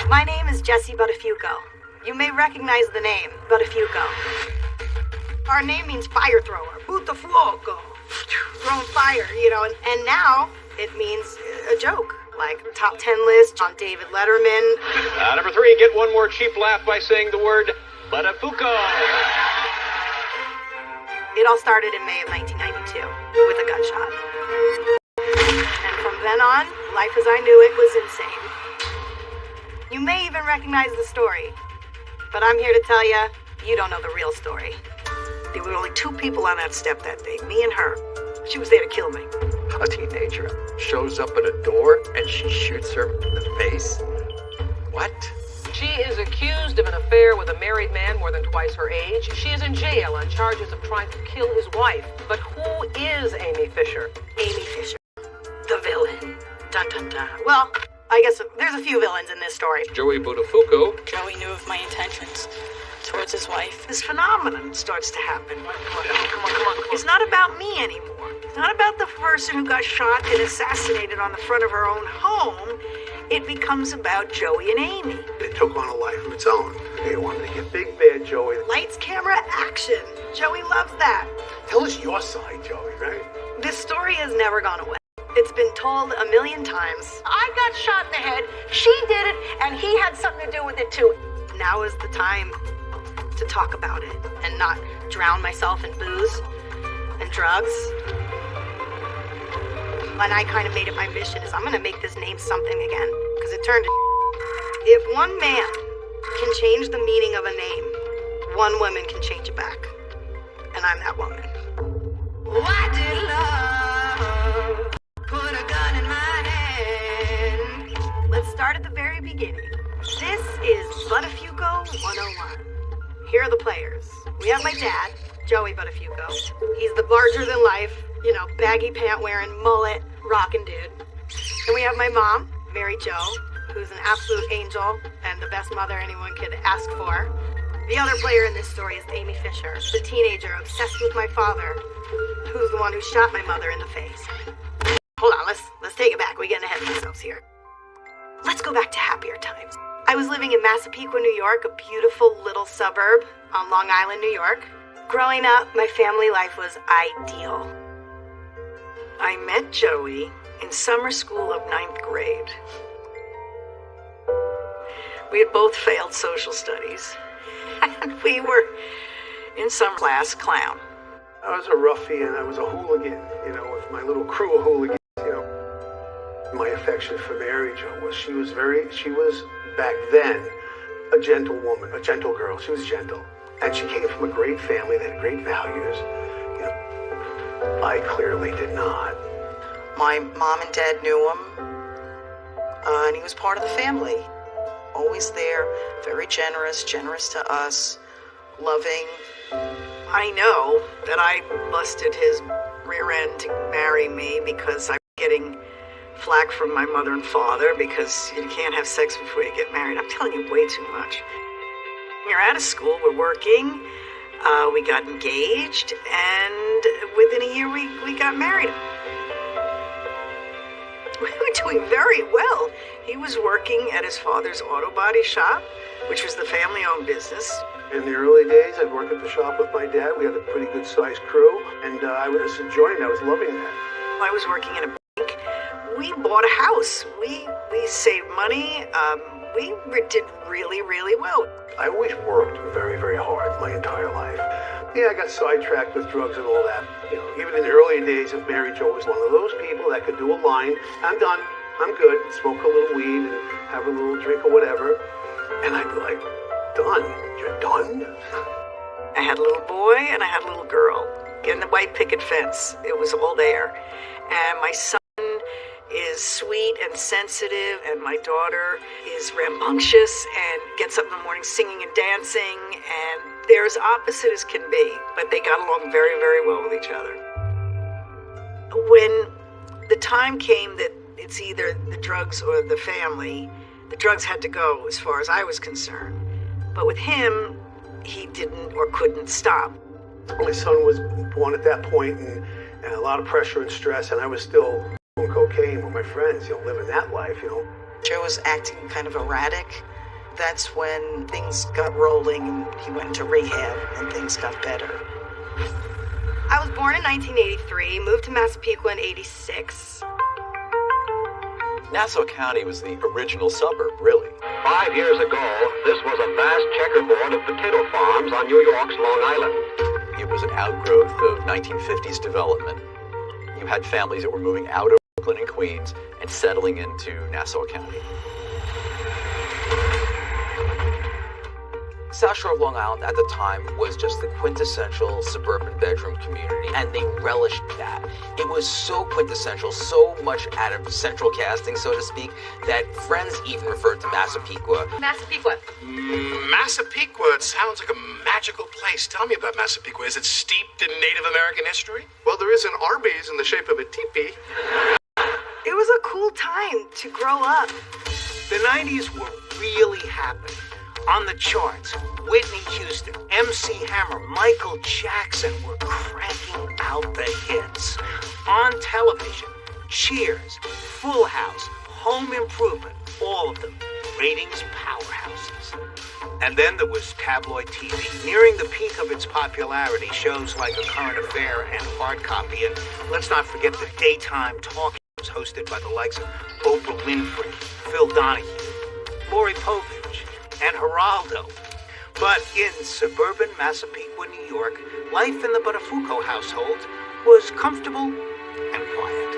My name is Jessie Buttafuoco. You may recognize the name, Buttafuoco. Our name means fire thrower, Buttafuoco. Throwing fire, and now it means a joke, like top 10 list on David Letterman. Number 3, get one more cheap laugh by saying the word Buttafuoco. It all started in May of 1992 with a gunshot. And from then on, life as I knew it was insane. You may even recognize the story, but I'm here to tell you, you don't know the real story. There were only 2 people on that step that day, me and her. She was there to kill me. A teenager shows up at a door and she shoots her in the face? What? She is accused of an affair with a married man more than twice her age. She is in jail on charges of trying to kill his wife. But who is Amy Fisher? Amy Fisher, the villain. Dun dun dun. Well, I guess there's a few villains in this story. Joey Buttafuoco. Joey knew of my intentions towards his wife. This phenomenon starts to happen. Come on. It's not about me anymore. It's not about the person who got shot and assassinated on the front of her own home. It becomes about Joey and Amy. It took on a life of its own. They wanted to get big bad Joey. Lights, camera, action. Joey loves that. Tell us your side, Joey, right? This story has never gone away. It's been told a million times. I got shot in the head, she did it, and he had something to do with it too. Now is the time to talk about it and not drown myself in booze and drugs. And I kind of made it my mission is I'm going to make this name something again, because it turned to if one man can change the meaning of a name, one woman can change it back. And I'm that woman. Why did love put a gun in my hand? Let's start at the very beginning. This is Buttafuoco 101. Here are the players. We have my dad, Joey Buttafuoco. He's the larger-than-life, baggy pant-wearing, mullet, rockin' dude. And we have my mom, Mary Jo, who's an absolute angel and the best mother anyone could ask for. The other player in this story is Amy Fisher, the teenager obsessed with my father, who's the one who shot my mother in the face. Hold on, let's take it back. We're getting ahead of ourselves here. Let's go back to happier times. I was living in Massapequa, New York, a beautiful little suburb on Long Island, New York. Growing up, my family life was ideal. I met Joey in summer school of 9th grade. We had both failed social studies, and we were in some class clown. I was a ruffian. I was a hooligan, with my little crew of hooligans, My affection for Mary Jo was she was back then a gentle woman, a gentle girl. She was gentle. And she came from a great family that had great values. I clearly did not. My mom and dad knew him, and he was part of the family. Always there, very generous to us, loving. I know that I busted his rear end to marry me because I was getting flack from my mother and father because you can't have sex before you get married. I'm telling you way too much. We're out of school, we're working, we got engaged, and within a year we got married. We were doing very well. He was working at his father's auto body shop, which was the family-owned business. In the early days, I'd work at the shop with my dad. We had a pretty good-sized crew, and I was enjoying it. I was loving that. I was working in a bank. We bought a house. We saved money. We did really, really well. I always worked very, very hard my entire life. Yeah, I got sidetracked with drugs and all that. Even in the early days of Mary Jo was one of those people that could do a line. I'm done. I'm good. Smoke a little weed and have a little drink or whatever. And I'd be like, done? You're done? I had a little boy and I had a little girl. And the white picket fence, it was all there. And my son is sweet and sensitive, and my daughter is rambunctious and gets up in the morning singing and dancing, and they're as opposite as can be, but they got along very, very well with each other. When the time came that it's either the drugs or the family, the drugs had to go as far as I was concerned. But with him, he didn't or couldn't stop. My son was born at that point, and a lot of pressure and stress, and I was still doing cocaine with my friends, living that life, Joe was acting kind of erratic. That's when things got rolling and he went into rehab and things got better. I was born in 1983, moved to Massapequa in 86. Nassau County was the original suburb, really. 5 years ago, this was a vast checkerboard of potato farms on New York's Long Island. It was an outgrowth of 1950s development. You had families that were moving out of Brooklyn and Queens and settling into Nassau County. South Shore of Long Island at the time was just the quintessential suburban bedroom community, and they relished that. It was so quintessential, so much out of central casting, so to speak, that friends even referred to Massapequa. Massapequa. Massapequa, it sounds like a magical place. Tell me about Massapequa. Is it steeped in Native American history? Well, there is an Arby's in the shape of a teepee. It was a cool time to grow up. The 90s were really happening. On the charts, Whitney Houston, MC Hammer, Michael Jackson were cranking out the hits. On television, Cheers, Full House, Home Improvement, all of them ratings powerhouses. And then there was tabloid TV. Nearing the peak of its popularity, shows like A Current Affair and Hard Copy, and let's not forget the daytime talk shows hosted by the likes of Oprah Winfrey, Phil Donahue, Maury Povich, and Geraldo. But in suburban Massapequa, New York, life in the Buttafuoco household was comfortable and quiet.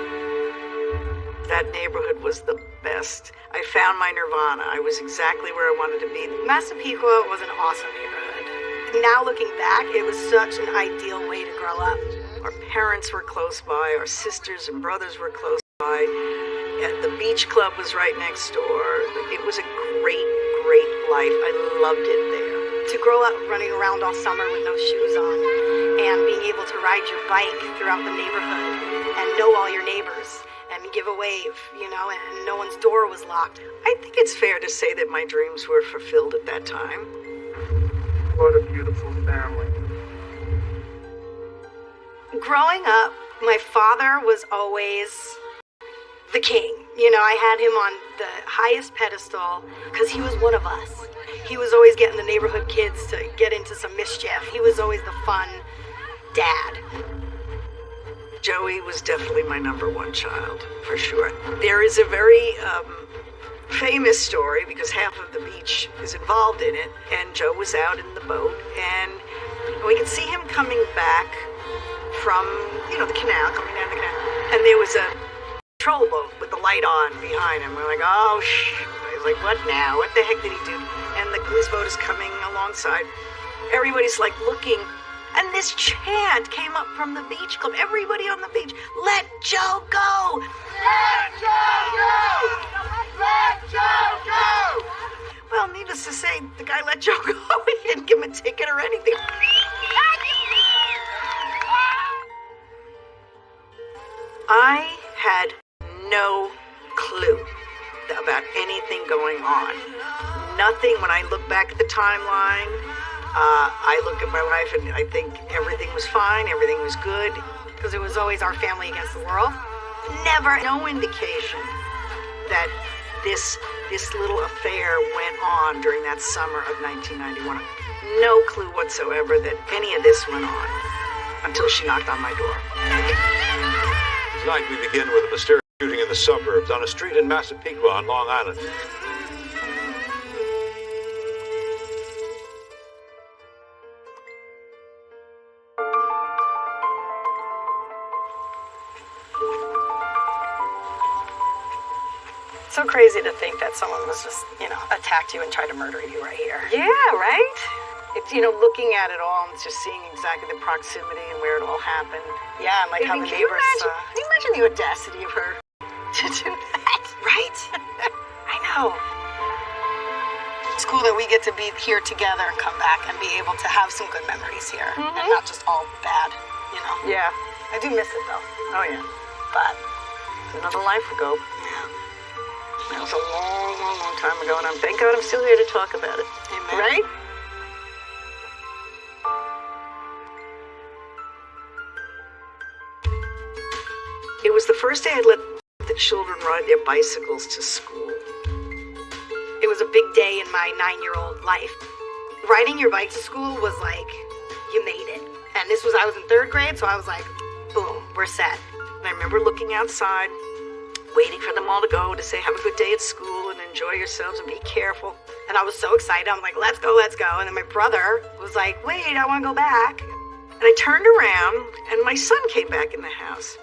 That neighborhood was the best. I found my nirvana. I was exactly where I wanted to be. Massapequa was an awesome neighborhood. Now looking back, it was such an ideal way to grow up. Our parents were close by, our sisters and brothers were close by, and the beach club was right next door. It was a great life. I loved it there. To grow up running around all summer with no shoes on and being able to ride your bike throughout the neighborhood and know all your neighbors and give a wave, and no one's door was locked. I think it's fair to say that my dreams were fulfilled at that time. What a beautiful family. Growing up, my father was always the king. I had him on the highest pedestal because he was one of us. He was always getting the neighborhood kids to get into some mischief. He was always the fun dad. Joey was definitely my number one child, for sure. There is a very famous story because half of the beach is involved in it, and Joe was out in the boat, and we could see him coming back from, the canal, coming down the canal, and there was a patrol boat with the light on behind him. We're like, oh, shit. I was like, what now? What the heck did he do? And the police boat is coming alongside. Everybody's like looking, and this chant came up from the beach club. Everybody on the beach, let Joe go! Let Joe go! Let Joe go! Well, needless to say, the guy let Joe go. He didn't give him a ticket or anything. I had no clue about anything going on. Nothing. When I look back at the timeline, I look at my life and I think everything was fine, everything was good. Because it was always our family against the world. Never, no indication that this little affair went on during that summer of 1991. No clue whatsoever that any of this went on until she knocked on my door. Tonight we begin with a mysterious shooting in the suburbs on a street in Massapequa on Long Island. So crazy to think that someone was just, attacked you and tried to murder you right here. Yeah, right? It's, looking at it all and just seeing exactly the proximity and where it all happened. Yeah, and like how the neighbors... Can you imagine the audacity of her to do that? Right? I know. It's cool that we get to be here together and come back and be able to have some good memories here. Mm-hmm. And not just all bad, Yeah. I do miss it, though. Oh, yeah. But Another life ago. yeah. That was a long time ago, and thank God I'm still here to talk about it. Amen. Right? It was the first day I'd let the children ride their bicycles to school. It was a big day in my 9-year-old life. Riding your bike to school was like, you made it. And I was in 3rd grade, so I was like, boom, we're set. And I remember looking outside, waiting for them all to go to say, have a good day at school and enjoy yourselves and be careful. And I was so excited. I'm like, let's go, let's go. And then my brother was like, wait, I want to go back. And I turned around, and my son came back in the house.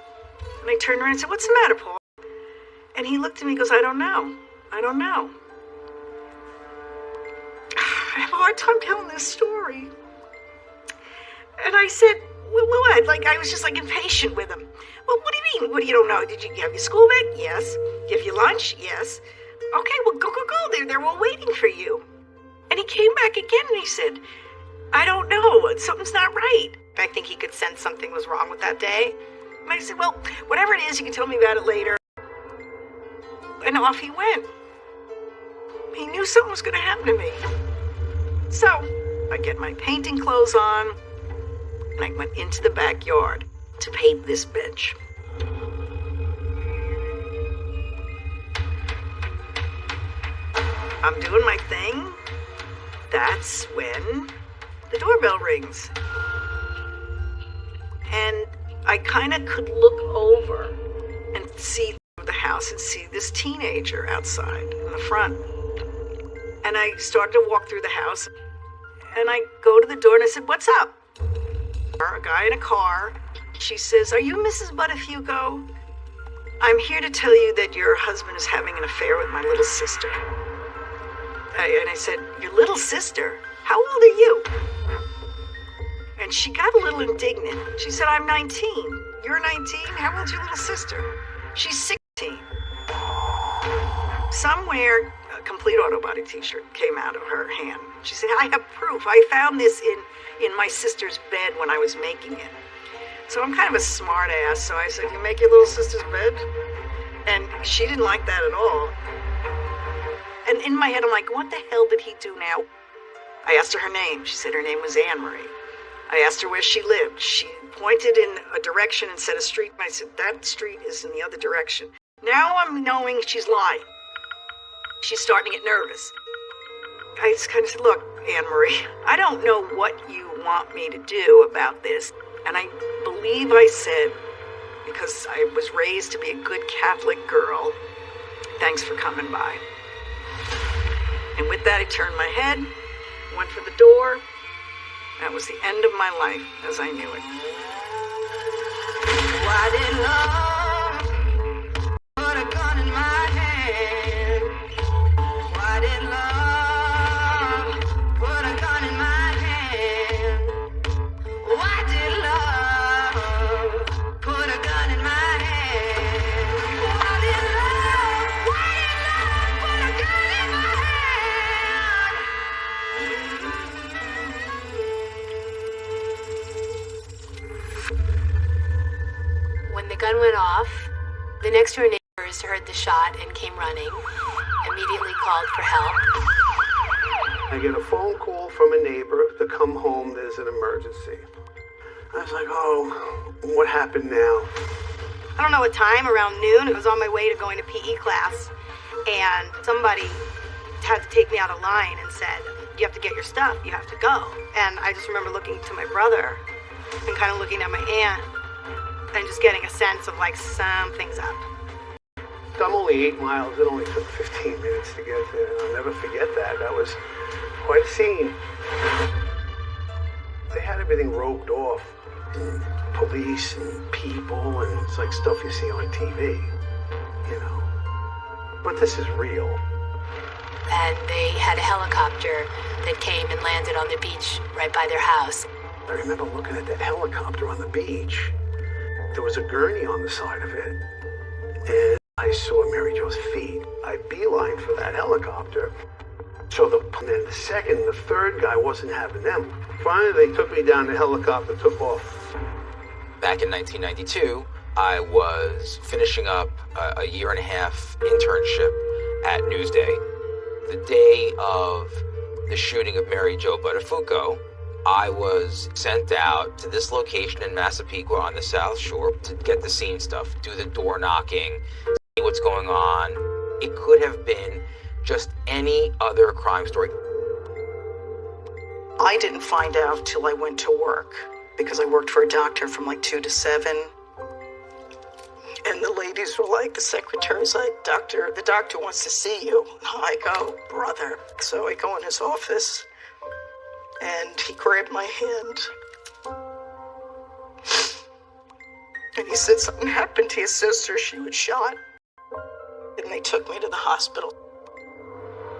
And I turned around and said, what's the matter, Paul? And he looked at me and goes, I don't know. I have a hard time telling this story. And I said, well, what? Like, I was just like impatient with him. Well, what do you mean? What do you don't know? Did you have your school bag? Yes. You have your lunch? Yes. Okay, well, go. They're all waiting for you. And he came back again and he said, I don't know. Something's not right. I think he could sense something was wrong with that day. And I said, well, whatever it is, you can tell me about it later. And off he went. He knew something was going to happen to me. So I get my painting clothes on, and I went into the backyard to paint this bench. I'm doing my thing. That's when the doorbell rings. And I kind of could look over and see through the house and see this teenager outside in the front. And I started to walk through the house, and I go to the door and I said, what's up? A guy in a car. She says, are you Mrs. Buttafuoco? I'm here to tell you that your husband is having an affair with my little sister. And I said, your little sister? How old are you? And she got a little indignant. She said, I'm 19. You're 19? How old's your little sister? She's 16. Somewhere, a complete auto body t-shirt came out of her hand. She said, I have proof. I found this in my sister's bed when I was making it. So I'm kind of a smart ass. So I said, you make your little sister's bed? And she didn't like that at all. And in my head, I'm like, what the hell did he do now? I asked her her name. She said her name was Anne Marie. I asked her where she lived. She pointed in a direction and said a street. And I said, that street is in the other direction. Now I'm knowing she's lying. She's starting to get nervous. I just kind of said, look, Anne Marie, I don't know what you want me to do about this. And I believe I said, because I was raised to be a good Catholic girl, thanks for coming by. And with that, I turned my head, went for the door. That was the end of my life as I knew it. Why did love put a gun in my hand? Why did love put a gun in my hand? Why did love put a gun in my hand? Why did love put a gun in my hand? When the gun went off, the next door neighbors heard the shot and came running, immediately called for help. I get a phone call from a neighbor to come home, there's an emergency. I was like, oh, what happened now? I don't know what time, around noon. I was on my way to going to PE class, and somebody had to take me out of line and said, you have to get your stuff, you have to go. And I just remember looking to my brother and kind of looking at my aunt and just getting a sense of like something's up. I'm only 8 miles. It only took 15 minutes to get there. I'll never forget that. That was quite a scene. They had everything roped off. And police and people, and it's like stuff you see on TV, you know. But this is real. And they had a helicopter that came and landed on the beach right by their house. I remember looking at that helicopter on the beach. There was a gurney on the side of it, and I saw Mary Jo's feet. I beelined for that helicopter. So then the third guy wasn't having them. Finally, they took me down, the helicopter took off. Back in 1992, I was finishing up a 1.5-year internship at Newsday. The day of the shooting of Mary Jo Buttafuoco, I was sent out to this location in Massapequa on the South Shore to get the scene stuff, do the door knocking, see what's going on. It could have been just any other crime story. I didn't find out till I went to work because I worked for a doctor from like 2 to 7. And the ladies were like, the secretary's like, the doctor wants to see you. I go, brother. So I go in his office and he grabbed my hand. And he said something happened to his sister. She was shot. And they took me to the hospital.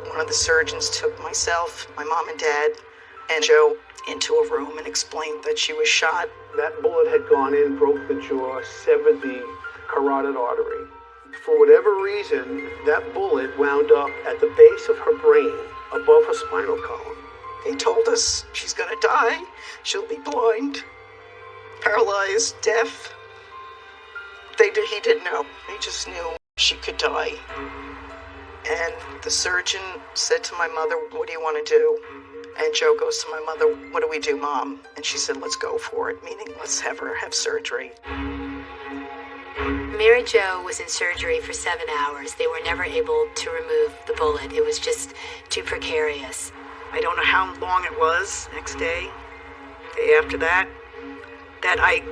One of the surgeons took myself, my mom and dad, and Joe into a room and explained that she was shot. That bullet had gone in, broke the jaw, severed the carotid artery. For whatever reason, that bullet wound up at the base of her brain, above her spinal column. They told us she's gonna die. She'll be blind, paralyzed, deaf. He didn't know. He just knew she could die. And the surgeon said to my mother, what do you want to do? And Joe goes to my mother, what do we do, Mom? And she said, let's go for it, meaning let's have her have surgery. Mary Jo was in surgery for 7 hours. They were never able to remove the bullet. It was just too precarious. I don't know how long it was, next day after that I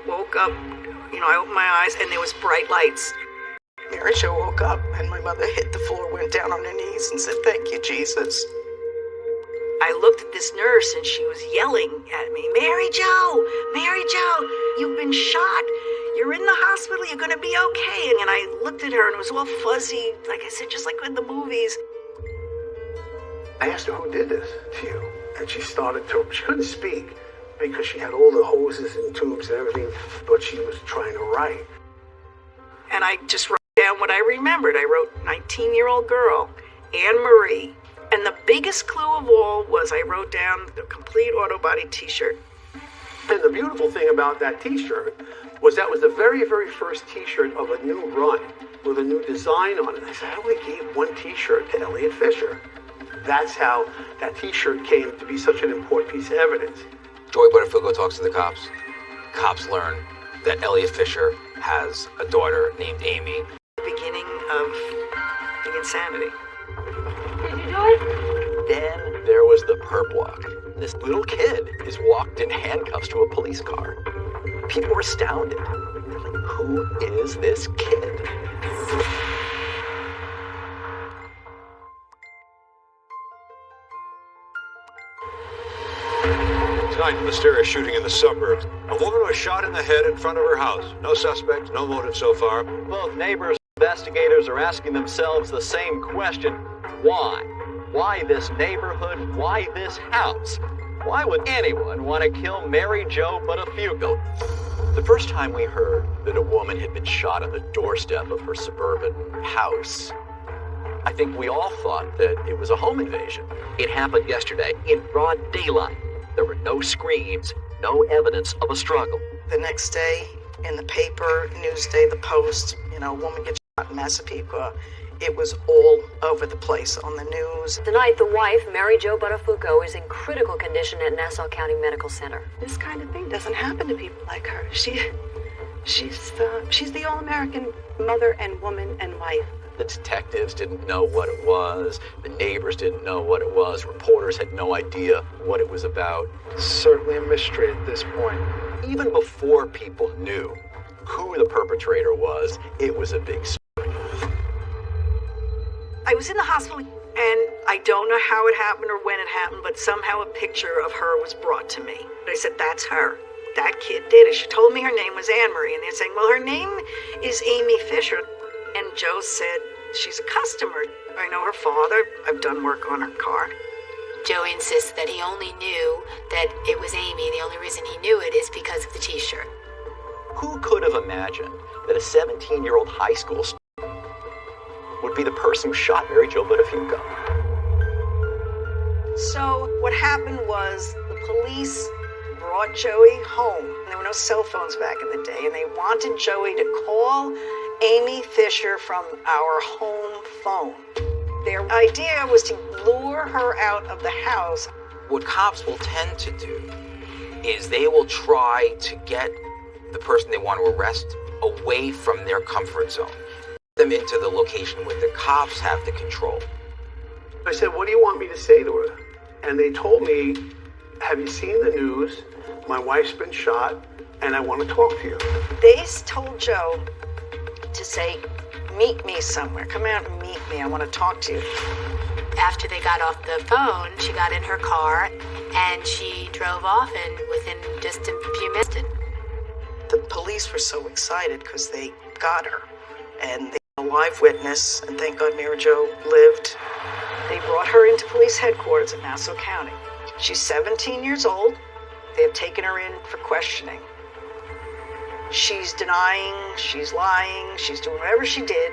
woke up, I opened my eyes and there was bright lights. Mary Jo woke up and my mother hit the floor, went down on her knees and said, thank you, Jesus. I looked at this nurse and she was yelling at me, Mary Jo, you've been shot. You're in the hospital, you're gonna be okay. And I looked at her and it was all fuzzy, like I said, just like in the movies. I asked her, who did this to you? And she couldn't speak because she had all the hoses and tubes and everything, but she was trying to write. And I just wrote down what I remembered. I wrote 19-year-old girl, Anne Marie. And the biggest clue of all was I wrote down the complete auto body t-shirt. And the beautiful thing about that t-shirt was that was the very, very first t-shirt of a new run with a new design on it. I said, I only gave one t-shirt to Elliot Fisher. That's how that t-shirt came to be such an important piece of evidence. Joey Buttafuoco talks to the cops. Cops learn that Elliot Fisher has a daughter named Amy. The beginning of the insanity. Did you do it? Then there was the perp walk. This little kid is walked in handcuffs to a police car. People were astounded. They're like, who is this kid? Tonight, mysterious shooting in the suburbs. A woman was shot in the head in front of her house. No suspects, no motive so far. Both neighbors and investigators are asking themselves the same question. Why? Why this neighborhood? Why this house? Why would anyone want to kill Mary Jo Buttafuoco? The first time we heard that a woman had been shot on the doorstep of her suburban house, I think we all thought that it was a home invasion. It happened yesterday in broad daylight. There were no screams, no evidence of a struggle. The next day, in the paper, Newsday, the Post, a woman gets shot in Massapequa. It was all over the place on the news. Tonight, the wife, Mary Jo Buttafuoco, is in critical condition at Nassau County Medical Center. This kind of thing doesn't happen to people like her. She's the all-American mother and woman and wife. The detectives didn't know what it was. The neighbors didn't know what it was. Reporters had no idea what it was about. Certainly a mystery at this point. Even before people knew who the perpetrator was, it was a big story. I was in the hospital, and I don't know how it happened or when it happened, but somehow a picture of her was brought to me. I said, that's her. That kid did it. She told me her name was Anne Marie, and they're saying, well, her name is Amy Fisher. And Joe said, she's a customer. I know her father. I've done work on her car. Joe insists that he only knew that it was Amy. The only reason he knew it is because of the t-shirt. Who could have imagined that a 17-year-old high school student would be the person who shot Mary Jo Buttafuoco? So what happened was the police brought Joey home. There were no cell phones back in the day, and they wanted Joey to call Amy Fisher from our home phone. Their idea was to lure her out of the house. What cops will tend to do is they will try to get the person they want to arrest away from their comfort zone, them into the location where the cops have the control. I said, what do you want me to say to her? And they told me, have you seen the news? My wife's been shot, and I want to talk to you. They told Joe to say, meet me somewhere. Come out and meet me. I want to talk to you. After they got off the phone, she got in her car and she drove off, and within just a few minutes. The police were so excited because they got her, and they had a live witness, and thank God Mary Jo lived. They brought her into police headquarters in Nassau County. She's 17 years old. They have taken her in for questioning. She's denying, she's lying, she's doing whatever she did.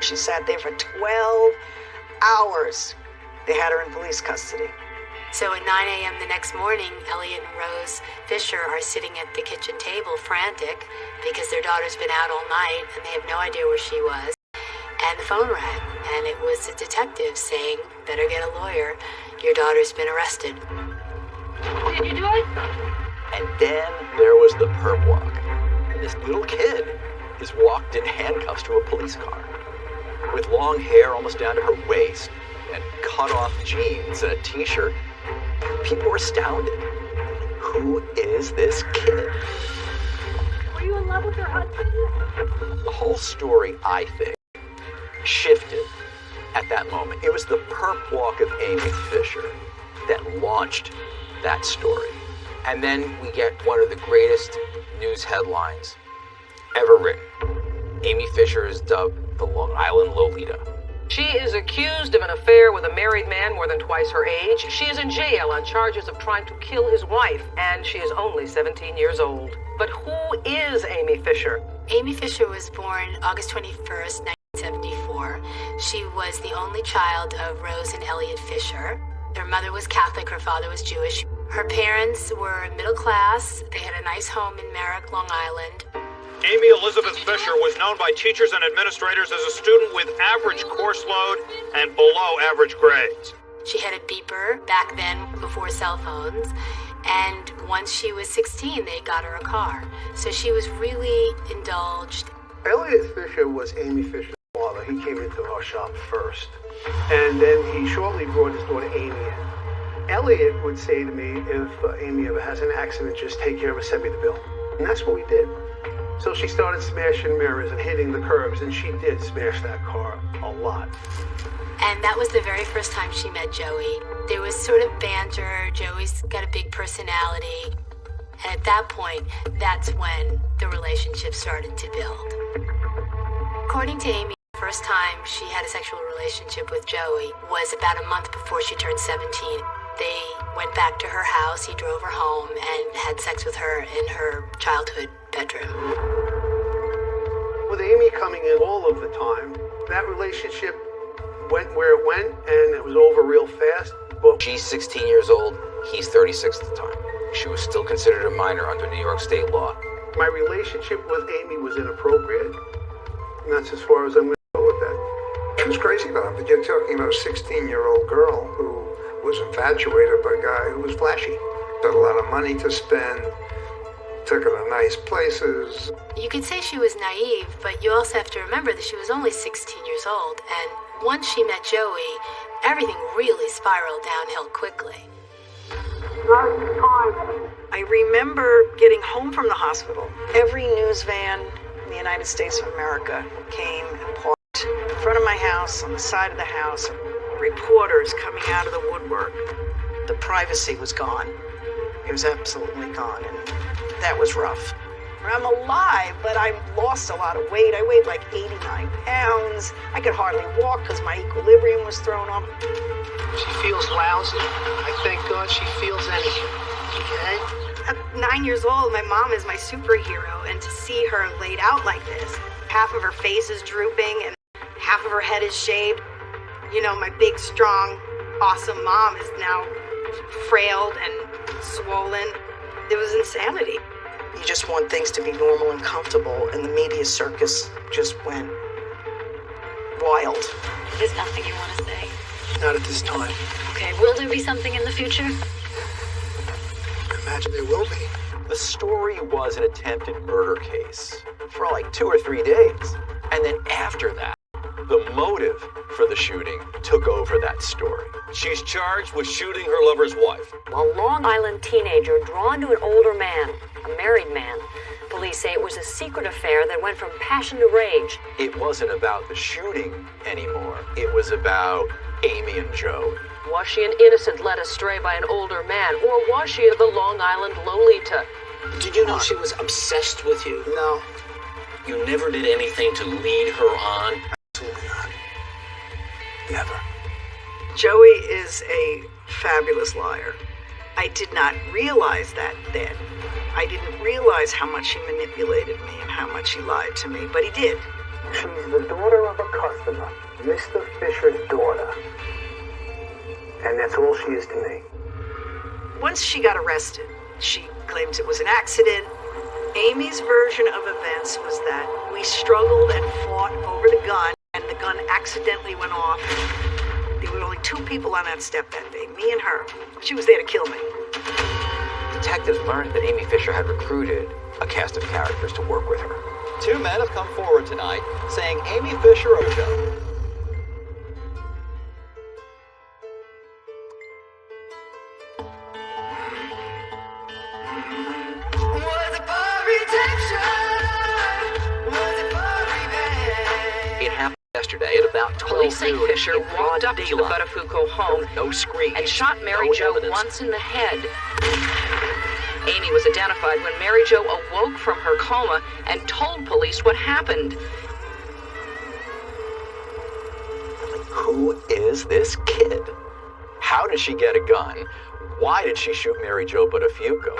She sat there for 12 hours. They had her in police custody. So at 9 a.m. the next morning, Elliot and Rose Fisher are sitting at the kitchen table frantic because their daughter's been out all night and they have no idea where she was. And the phone rang, and it was a detective saying, better get a lawyer, your daughter's been arrested. Did you do it? And then there was the perp walk. And this little kid is walked in handcuffs to a police car with long hair almost down to her waist and cut-off jeans and a t-shirt. People were astounded. Who is this kid? Were you in love with her husband? The whole story, I think, shifted at that moment. It was the perp walk of Amy Fisher that launched that story. And then we get one of the greatest news headlines ever written. Amy Fisher is dubbed the Long Island Lolita. She is accused of an affair with a married man more than twice her age. She is in jail on charges of trying to kill his wife, and she is only 17 years old. But who is Amy Fisher? Amy Fisher was born August 21st, 1974. She was the only child of Rose and Elliot Fisher. Her mother was Catholic, her father was Jewish. Her parents were middle class. They had a nice home in Merrick, Long Island. Amy Elizabeth Fisher was known by teachers and administrators as a student with average course load and below average grades. She had a beeper back then before cell phones, and once she was 16, they got her a car. So she was really indulged. Elliot Fisher was Amy Fisher's father. He came into our shop first, and then he shortly brought his daughter Amy in. Elliot would say to me, if Amy ever has an accident, just take care of her, send me the bill. And that's what we did. So she started smashing mirrors and hitting the curbs, and she did smash that car a lot. And that was the very first time she met Joey. There was sort of banter. Joey's got a big personality. And at that point, that's when the relationship started to build. According to Amy, the first time she had a sexual relationship with Joey was about a month before she turned 17. They went back to her house, he drove her home, and had sex with her in her childhood bedroom. With Amy coming in all of the time, that relationship went where it went, and it was over real fast. But she's 16 years old, he's 36 at the time. She was still considered a minor under New York state law. My relationship with Amy was inappropriate, and that's as far as I'm going to go with that. She was crazy about it, but you're talking about a 16-year-old girl who was infatuated by a guy who was flashy. Had a lot of money to spend, took her to nice places. You could say she was naive, but you also have to remember that she was only 16 years old, and once she met Joey, everything really spiraled downhill quickly. I remember getting home from the hospital. Every news van in the United States of America came and parked in front of my house, on the side of the house. Reporters coming out of the woodwork. The privacy was gone. It was absolutely gone, and that was rough. I'm alive, but I lost a lot of weight. I weighed like 89 pounds. I could hardly walk because my equilibrium was thrown off. She feels lousy. I thank God she feels anything. Okay? At 9 years old, my mom is my superhero, and to see her laid out like this, half of her face is drooping and half of her head is shaved. You know, my big, strong, awesome mom is now frailed and swollen. It was insanity. You just want things to be normal and comfortable, and the media circus just went wild. There's nothing you want to say? Not at this time. Okay, will there be something in the future? I imagine there will be. The story was an attempted murder case for like 2 or 3 days. And then after that, the motive for the shooting took over that story. She's charged with shooting her lover's wife. A Long Island teenager drawn to an older man, a married man. Police say it was a secret affair that went from passion to rage. It wasn't about the shooting anymore. It was about Amy and Joe. Was she an innocent led astray by an older man, or was she the Long Island Lolita? Did you know she was obsessed with you? No. You never did anything to lead her on? Absolutely not. Never. Joey is a fabulous liar. I did not realize that then. I didn't realize how much he manipulated me and how much he lied to me, but he did. She's the daughter of a customer, Mr. Fisher's daughter. And that's all she is to me. Once she got arrested, she claims it was an accident. Amy's version of events was that we struggled and fought over the gun, and the gun accidentally went off. There were only two people on that step that day, me and her. She was there to kill me. Detectives learned that Amy Fisher had recruited a cast of characters to work with her. 2 men have come forward tonight saying Amy Fisher owed them. It happened yesterday at about 12 Police say noon Fisher in walked broad up to the daylight. Buttafuoco home No screams, and shot Mary no Jo evidence. once in the head. Amy was identified when Mary Jo awoke from her coma and told police what happened. Who is this kid? How did she get a gun? Why did she shoot Mary Jo Buttafuoco?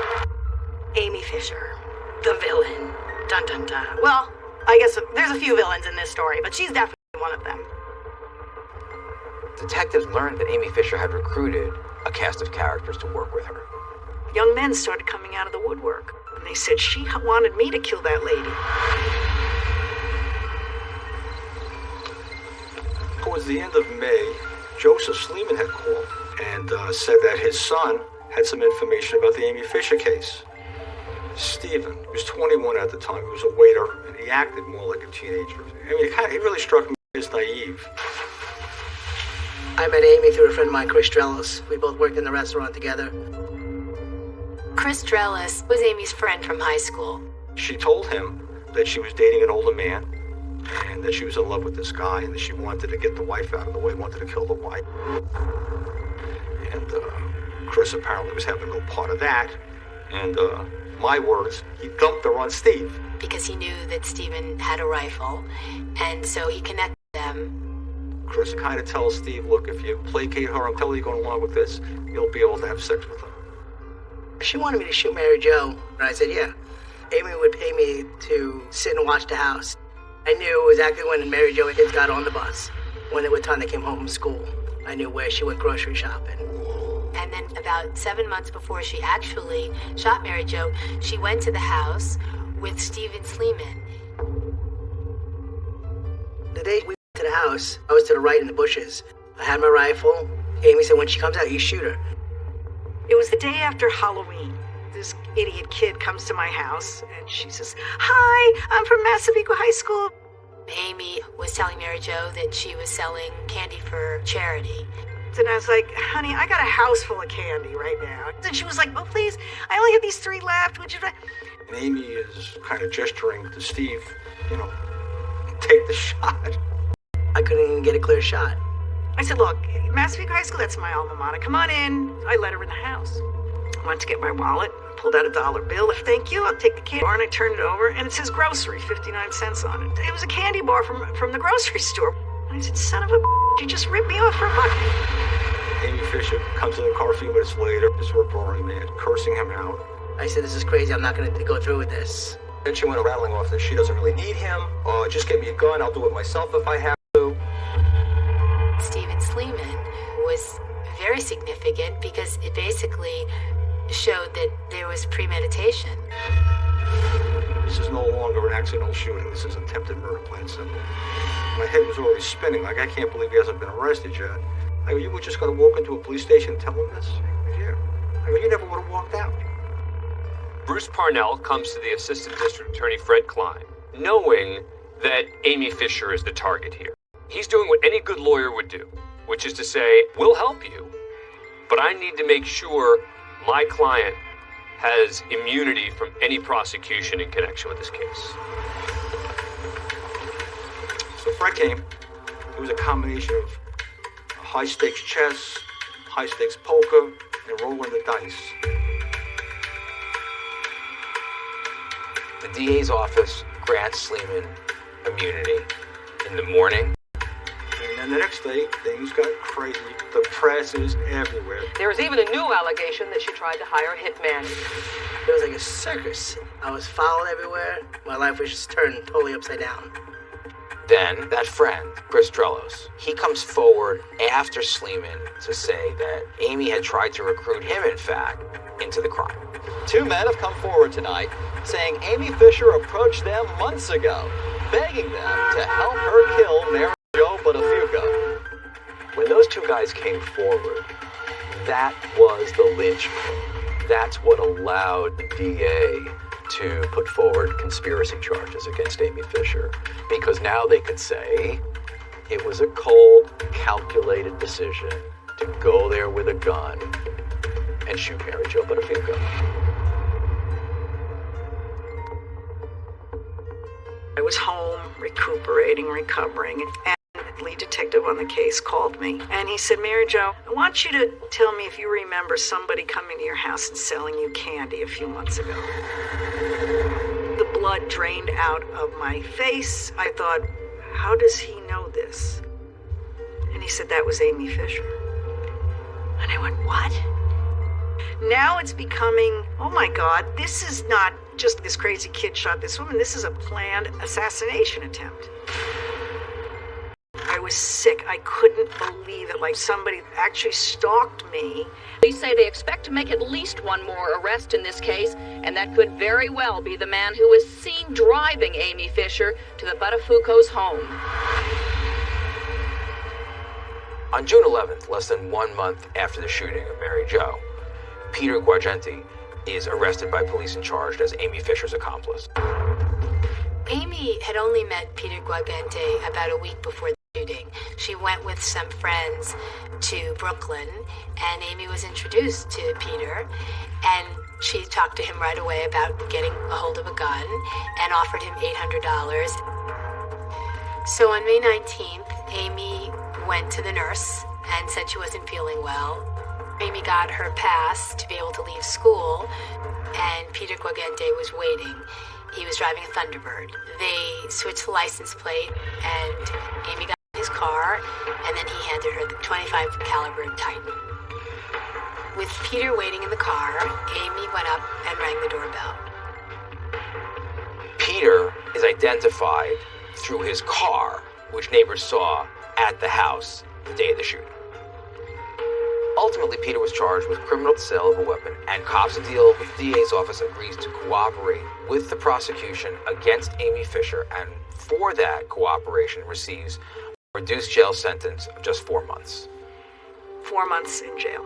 Amy Fisher, the villain. Dun dun dun. Well, I guess there's a few villains in this story, but she's definitely one of them. Detectives learned that Amy Fisher had recruited a cast of characters to work with her. Young men started coming out of the woodwork, and they said she wanted me to kill that lady. Towards the end of May, Joseph Sleeman had called and said that his son had some information about the Amy Fisher case. Stephen, who was 21 at the time, he was a waiter, and he acted more like a teenager. I mean, he really struck me as naive. I met Amy through a friend of mine, Chris Trellis. We both worked in the restaurant together. Chris Trellis was Amy's friend from high school. She told him that she was dating an older man, and that she was in love with this guy, and that she wanted to get the wife out of the way, wanted to kill the wife. And Chris apparently was having no part of that, and my words, he dumped her on Steve. Because he knew that Stephen had a rifle, and so he connected them. Chris kind of tells Steve, look, if you placate her and tell her you're going along with this, you'll be able to have sex with her. She wanted me to shoot Mary Jo, and I said, yeah. Amy would pay me to sit and watch the house. I knew exactly when Mary Jo and kids got on the bus, when it was time they came home from school. I knew where she went grocery shopping. And then about 7 months before she actually shot Mary Jo, she went to the house with Stephen Sleeman. The day we went to the house, I was to the right in the bushes. I had my rifle. Amy said, when she comes out, you shoot her. It was the day after Halloween. This idiot kid comes to my house, and she says, hi, I'm from Massapequa High School. Amy was telling Mary Jo that she was selling candy for charity. And I was like, honey, I got a house full of candy right now. And she was like, oh, please, I only have these 3 left. Would you... And Amy is kind of gesturing to Steve, you know, take the shot. I couldn't even get a clear shot. I said, look, Massapequa High School, that's my alma mater. Come on in. I let her in the house. I went to get my wallet, pulled out a $1 bill. Thank you, I'll take the candy bar, and I turned it over, and it says grocery, 59 cents on it. It was a candy bar from the grocery store. I said, son of a you just ripped me off for $1. Amy Fisher comes in the car a few minutes later, just roaring mad, cursing him out. I said, this is crazy, I'm not going to go through with this. Then she went rattling off that she doesn't really need him. Just get me a gun, I'll do it myself if I have to. Stephen Sleeman was very significant because it basically showed that there was premeditation. This is no longer an accidental shooting. This is attempted murder, plain simple. My head was already spinning. Like, I can't believe he hasn't been arrested yet. I mean, you were just going to walk into a police station and tell him this? Yeah. I mean, you never would have walked out. Bruce Parnell comes to the Assistant District Attorney Fred Klein, knowing that Amy Fisher is the target here. He's doing what any good lawyer would do, which is to say, we'll help you, but I need to make sure my client has immunity from any prosecution in connection with this case. So Fred came. It was a combination of high-stakes chess, high-stakes poker, and rolling the dice. The DA's office grants Sleeman immunity in the morning. And then the next day, things got crazy. The press is everywhere. There was even a new allegation that she tried to hire a hitman. It was like a circus. I was followed everywhere. My life was just turned totally upside down. Then, that friend, Chris Trelos, he comes forward after Sleeman to say that Amy had tried to recruit him, in fact, into the crime. 2 men have come forward tonight saying Amy Fisher approached them months ago, begging them to help her kill Mary Jo Buttafuoco. When those 2 guys came forward, that was the linchpin. That's what allowed the DA to put forward conspiracy charges against Amy Fisher, because now they could say it was a cold, calculated decision to go there with a gun and shoot Mary Jo Buttafuoco. I was home, recuperating, recovering, and the lead detective on the case called me, and he said, Mary Jo, I want you to tell me if you remember somebody coming to your house and selling you candy a few months ago. The blood drained out of my face. I thought, how does he know this? And he said, that was Amy Fisher. And I went, what? Now it's becoming, oh my God, this is not just this crazy kid shot this woman. This is a planned assassination attempt. I was sick. I couldn't believe it. Like somebody actually stalked me. Police say they expect to make at least one more arrest in this case, and that could very well be the man who was seen driving Amy Fisher to the Buttafuoco's home. On June 11th, less than 1 month after the shooting of Mary Jo, Peter Guargenti is arrested by police and charged as Amy Fisher's accomplice. Amy had only met Peter Guargenti about a week before the shooting. She went with some friends to Brooklyn, and Amy was introduced to Peter, and she talked to him right away about getting a hold of a gun and offered him $800. So on May 19th, Amy went to the nurse and said she wasn't feeling well. Amy got her pass to be able to leave school, and Peter Guargenti was waiting. He was driving a Thunderbird. They switched the license plate, and Amy got in his car, and then he handed her the .25 caliber Titan. With Peter waiting in the car, Amy went up and rang the doorbell. Peter is identified through his car, which neighbors saw at the house the day of the shooting. Ultimately, Peter was charged with criminal sale of a weapon, and cops deal with DA's office agrees to cooperate with the prosecution against Amy Fisher, and for that cooperation receives a reduced jail sentence of just 4 months. 4 months in jail.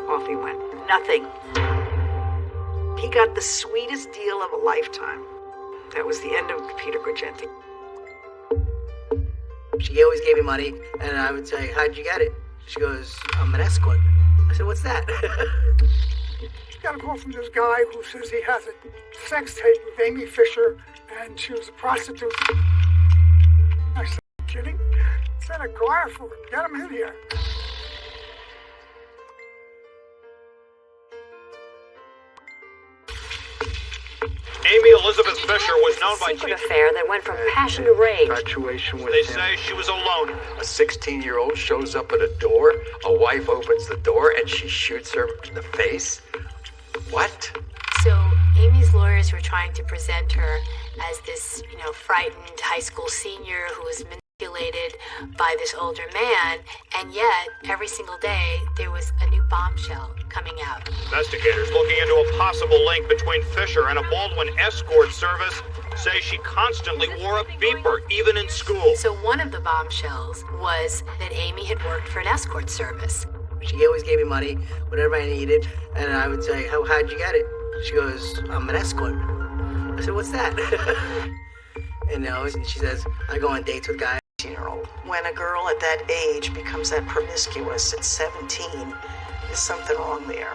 Off he went. Nothing. He got the sweetest deal of a lifetime. That was the end of Peter Guargenti. She always gave me money, and I would say, how'd you get it? She goes, I'm an escort. I said, what's that? She got a call from this guy who says he has a sex tape with Amy Fisher, and she was a prostitute. I said, are you kidding? Send a car for it. Get him in here. Amy Elizabeth Fisher was known by secret affair that went from passion to rage. Infatuation with They him. say she was alone. A 16-year-old shows up at a door, a wife opens the door, and she shoots her in the face? What? So Amy's lawyers were trying to present her as this, frightened high school senior who was manipulated by this older man, and yet every single day there was a new bombshell coming out. Investigators looking into a possible link between Fisher and a Baldwin escort service say she constantly wore a beeper, even in school. So one of the bombshells was that Amy had worked for an escort service. She always gave me money, whatever I needed, and I would say, how'd you get it? She goes, I'm an escort. I said, what's that? And she says, I go on dates with guys. 16-year-old. When a girl at that age becomes that promiscuous at 17, there's something wrong there.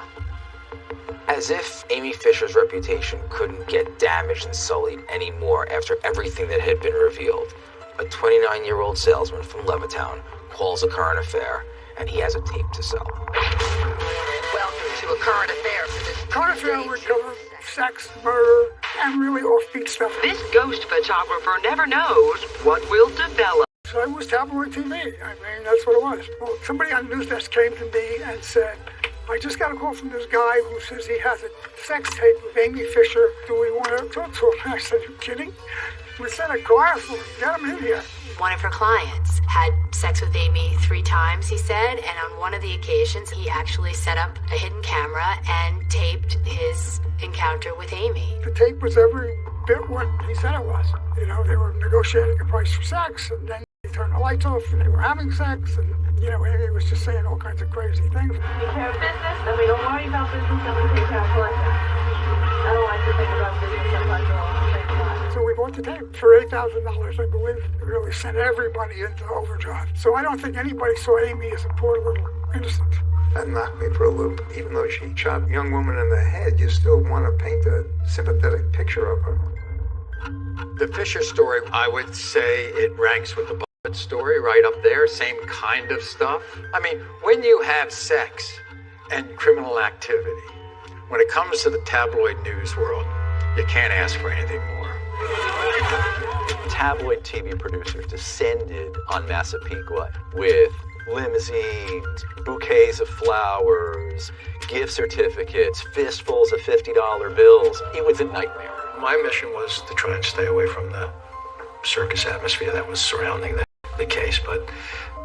As if Amy Fisher's reputation couldn't get damaged and sullied anymore after everything that had been revealed. A 29-year-old salesman from Levittown calls a current affair, and he has a tape to sell. Welcome to a current affair. Current affair would cover sex, murder, and really offbeat stuff. This ghost photographer never knows what will develop. So it was tabloid TV. I mean, that's what it was. Well, somebody on the news desk came to me and said, I just got a call from this guy who says he has a sex tape with Amy Fisher. Do we want to talk to him? And I said, you kidding? We sent a car for him. Get him in here. One of her clients had sex with Amy 3 times, he said, and on one of the occasions, he actually set up a hidden camera and taped his encounter with Amy. The tape was every bit what he said it was. You know, they were negotiating a price for sex, and then he turned the lights off, and they were having sex, and, you know, Amy was just saying all kinds of crazy things. We care of business, and we don't worry about business, and we take care of collecting. I don't like to think about business sometimes at all. So we bought the tape for $8,000, I believe. It really sent everybody into overdrive. So I don't think anybody saw Amy as a poor little innocent. That knocked me for a loop. Even though she shot a young woman in the head, you still want to paint a sympathetic picture of her. The Fisher story, I would say it ranks with the Buffett story right up there. Same kind of stuff. I mean, when you have sex and criminal activity, when it comes to the tabloid news world, you can't ask for anything more. Tabloid TV producers descended on Massapequa with limousines, bouquets of flowers, gift certificates, fistfuls of $50 bills. It was a nightmare. My mission was to try and stay away from the circus atmosphere that was surrounding the case, but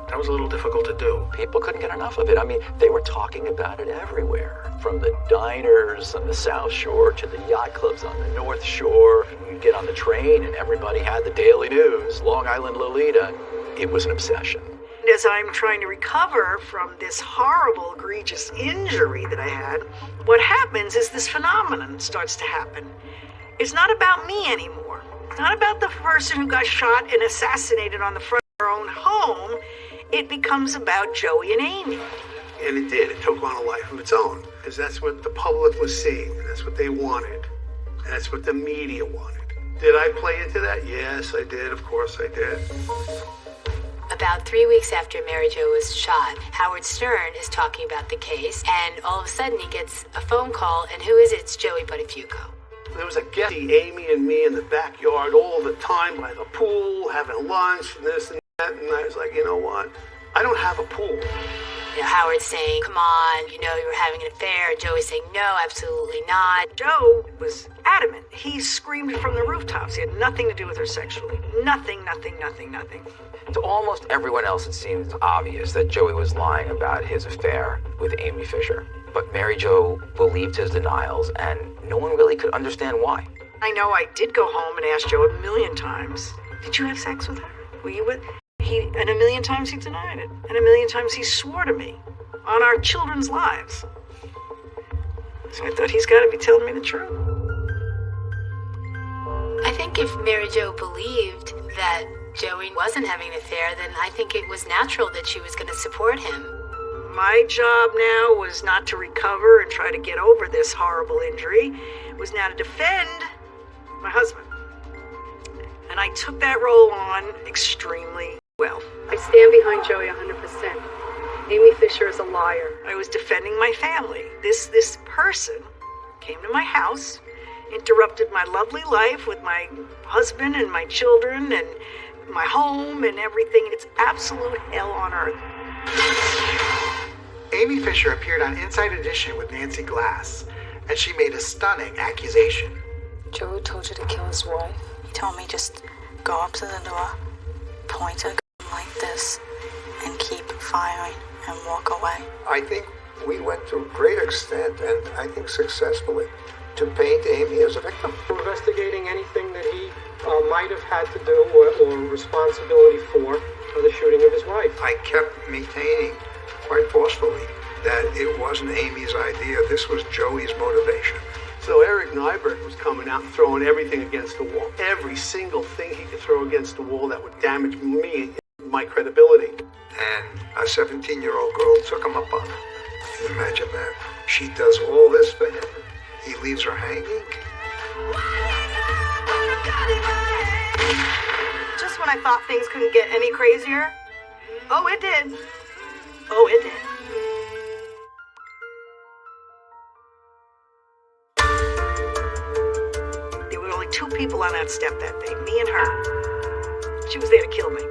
that was a little difficult to do. People couldn't get enough of it. I mean, they were talking about it everywhere. From the diners on the South Shore to the yacht clubs on the North Shore. You'd get on the train and everybody had the Daily News, Long Island Lolita. It was an obsession. As I'm trying to recover from this horrible, egregious injury that I had, what happens is this phenomenon starts to happen. It's not about me anymore. It's not about the person who got shot and assassinated on the front of their own home. It becomes about Joey and Amy. And it did. It took on a life of its own. Because that's what the public was seeing. And that's what they wanted. And that's what the media wanted. Did I play into that? Yes, I did. Of course I did. About 3 weeks after Mary Jo was shot, Howard Stern is talking about the case, and all of a sudden he gets a phone call, and who is it? It's Joey Buttafuoco. There was a guest, Amy and me in the backyard all the time by the pool, having lunch and this and that, and I was like, you know what? I don't have a pool. You know, Howard's saying, come on, you know, you were having an affair. Joey's saying, no, absolutely not. Joe was adamant. He screamed from the rooftops. He had nothing to do with her sexually. Nothing, nothing, nothing, nothing. To almost everyone else, it seems obvious that Joey was lying about his affair with Amy Fisher. But Mary Jo believed his denials, and no one really could understand why. I know I did go home and ask Joe 1,000,000 times, did you have sex with her? Were you with... And 1,000,000 times he denied it. And 1,000,000 times he swore to me on our children's lives. So I thought he's got to be telling me the truth. I think if Mary Jo believed that Joey wasn't having an affair, then I think it was natural that she was going to support him. My job now was not to recover and try to get over this horrible injury. It was now to defend my husband. And I took that role on extremely well. I stand behind Joey 100%. Amy Fisher is a liar. I was defending my family. This person came to my house, interrupted my lovely life with my husband and my children and my home and everything. It's absolute hell on earth. Amy Fisher appeared on Inside Edition with Nancy Glass, and she made a stunning accusation. Joey told you to kill his wife? He told me just go up to the door, point a gun like this, and keep firing and walk away. I think we went to a great extent, and I think successfully, to paint Amy as a victim. Investigating anything that he might have had to do or responsibility for the shooting of his wife. I kept maintaining quite forcefully that it wasn't Amy's idea. This was Joey's motivation. So Eric Nyberg was coming out and throwing everything against the wall. Every single thing he could throw against the wall that would damage me my credibility. And a 17-year-old girl took him up on it. Can you imagine that? She does all this for him. He leaves her hanging. Just when I thought things couldn't get any crazier. Oh, it did. Oh, it did. There were only two people on that step that day, me and her. She was there to kill me.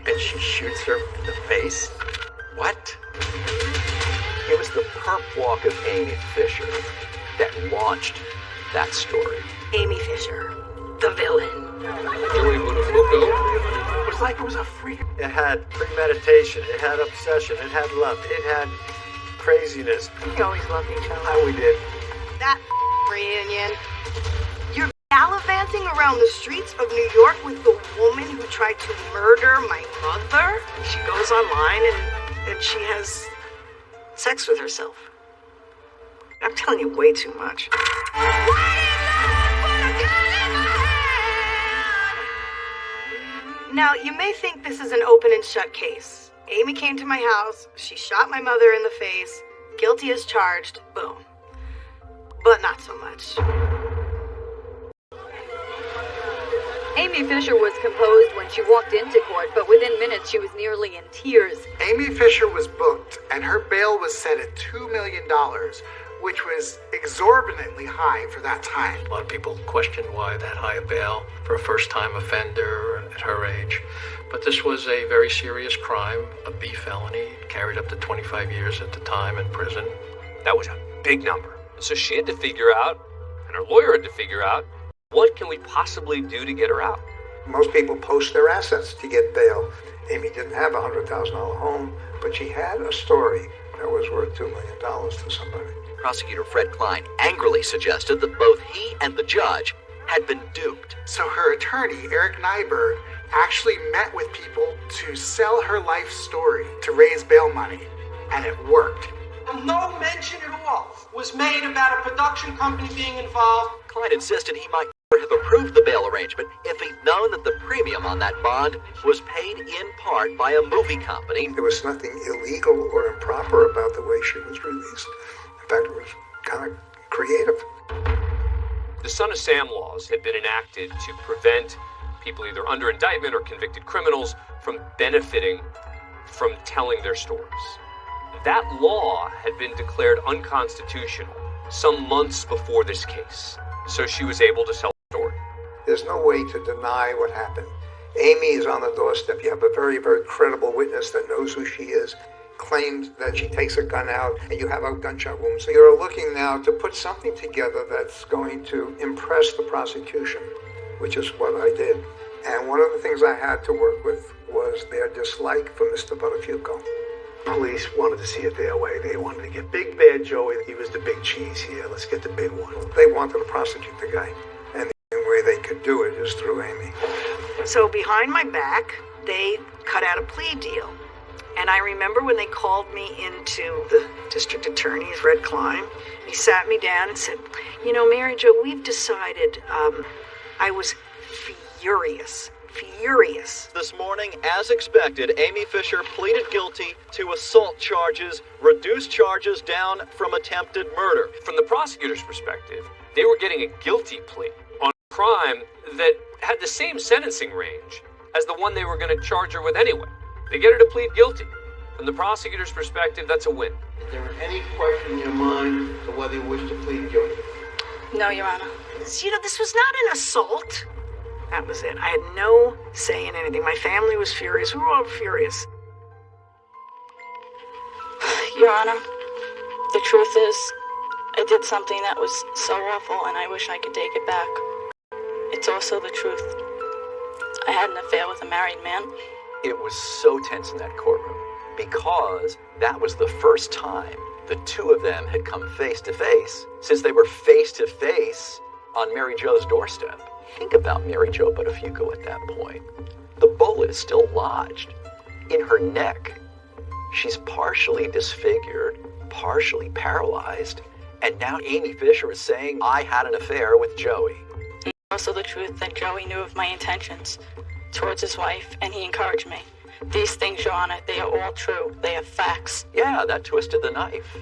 And she shoots her in the face? What? It was the perp walk of Amy Fisher that launched that story. Amy Fisher, the villain. Joey Buttafuoco. It was like it was a freak. It had premeditation, it had obsession, it had love, it had craziness. We always loved each other. How we did. That reunion. You're gallivanting around the streets of New York with the woman who tried to murder my mother? She goes online and she has sex with herself. I'm telling you way too much. Now, you may think this is an open and shut case. Amy came to my house, she shot my mother in the face, guilty as charged, boom. But not so much. Amy Fisher was composed when she walked into court, but within minutes she was nearly in tears. Amy Fisher was booked, and her bail was set at $2 million, which was exorbitantly high for that time. A lot of people question why that high a bail for a first-time offender at her age. But this was a very serious crime, a B felony, carried up to 25 years at the time in prison. That was a big number. So she had to figure out, and her lawyer had to figure out, what can we possibly do to get her out? Most people post their assets to get bail. Amy didn't have a $100,000 home, but she had a story that was worth $2 million to somebody. Prosecutor Fred Klein angrily suggested that both he and the judge had been duped. So her attorney, Eric Nyberg, actually met with people to sell her life story to raise bail money, and it worked. No mention at all was made about a production company being involved. Klein insisted he might have approved the bail arrangement if he'd known that the premium on that bond was paid in part by a movie company. There was nothing illegal or improper about the way she was released. In fact, it was kind of creative. The Son of Sam laws had been enacted to prevent people either under indictment or convicted criminals from benefiting from telling their stories. That law had been declared unconstitutional some months before this case, so she was able to tell the story. There's no way to deny what happened. Amy is on the doorstep. You have a very, very credible witness that knows who she is, claims that she takes a gun out, and you have a gunshot wound. So you're looking now to put something together that's going to impress the prosecution, which is what I did. And one of the things I had to work with was their dislike for Mr. Buttafuoco. Police wanted to see it their way. They wanted to get Big Bad Joey. He was the big cheese here. Let's get the big one. They wanted to prosecute the guy. And the only way they could do it is through Amy. So behind my back, they cut out a plea deal. And I remember when they called me into the district attorney's, Red Klein, he sat me down and said, you know, Mary Jo, we've decided. I was furious. This morning, as expected, Amy Fisher pleaded guilty to assault charges, reduced charges down from attempted murder. From the prosecutor's perspective, they were getting a guilty plea on a crime that had the same sentencing range as the one they were going to charge her with anyway. They get her to plead guilty. From the prosecutor's perspective, that's a win. Is there any question in your mind to whether you wish to plead guilty? No, Your Honor. You know, this was not an assault. That was it. I had no say in anything. My family was furious. We were all furious. Your Honor, the truth is, I did something that was so awful and I wish I could take it back. It's also the truth. I had an affair with a married man. It was so tense in that courtroom because that was the first time the two of them had come face to face since they were face to face on Mary Jo's doorstep. Think about Mary Jo Buttafuoco at that point. The bullet is still lodged in her neck. She's partially disfigured, partially paralyzed, and now Amy Fisher is saying, I had an affair with Joey. Also the truth that Joey knew of my intentions towards his wife, and he encouraged me. These things, Your Honor, they are all true. They are facts. Yeah, that twisted the knife.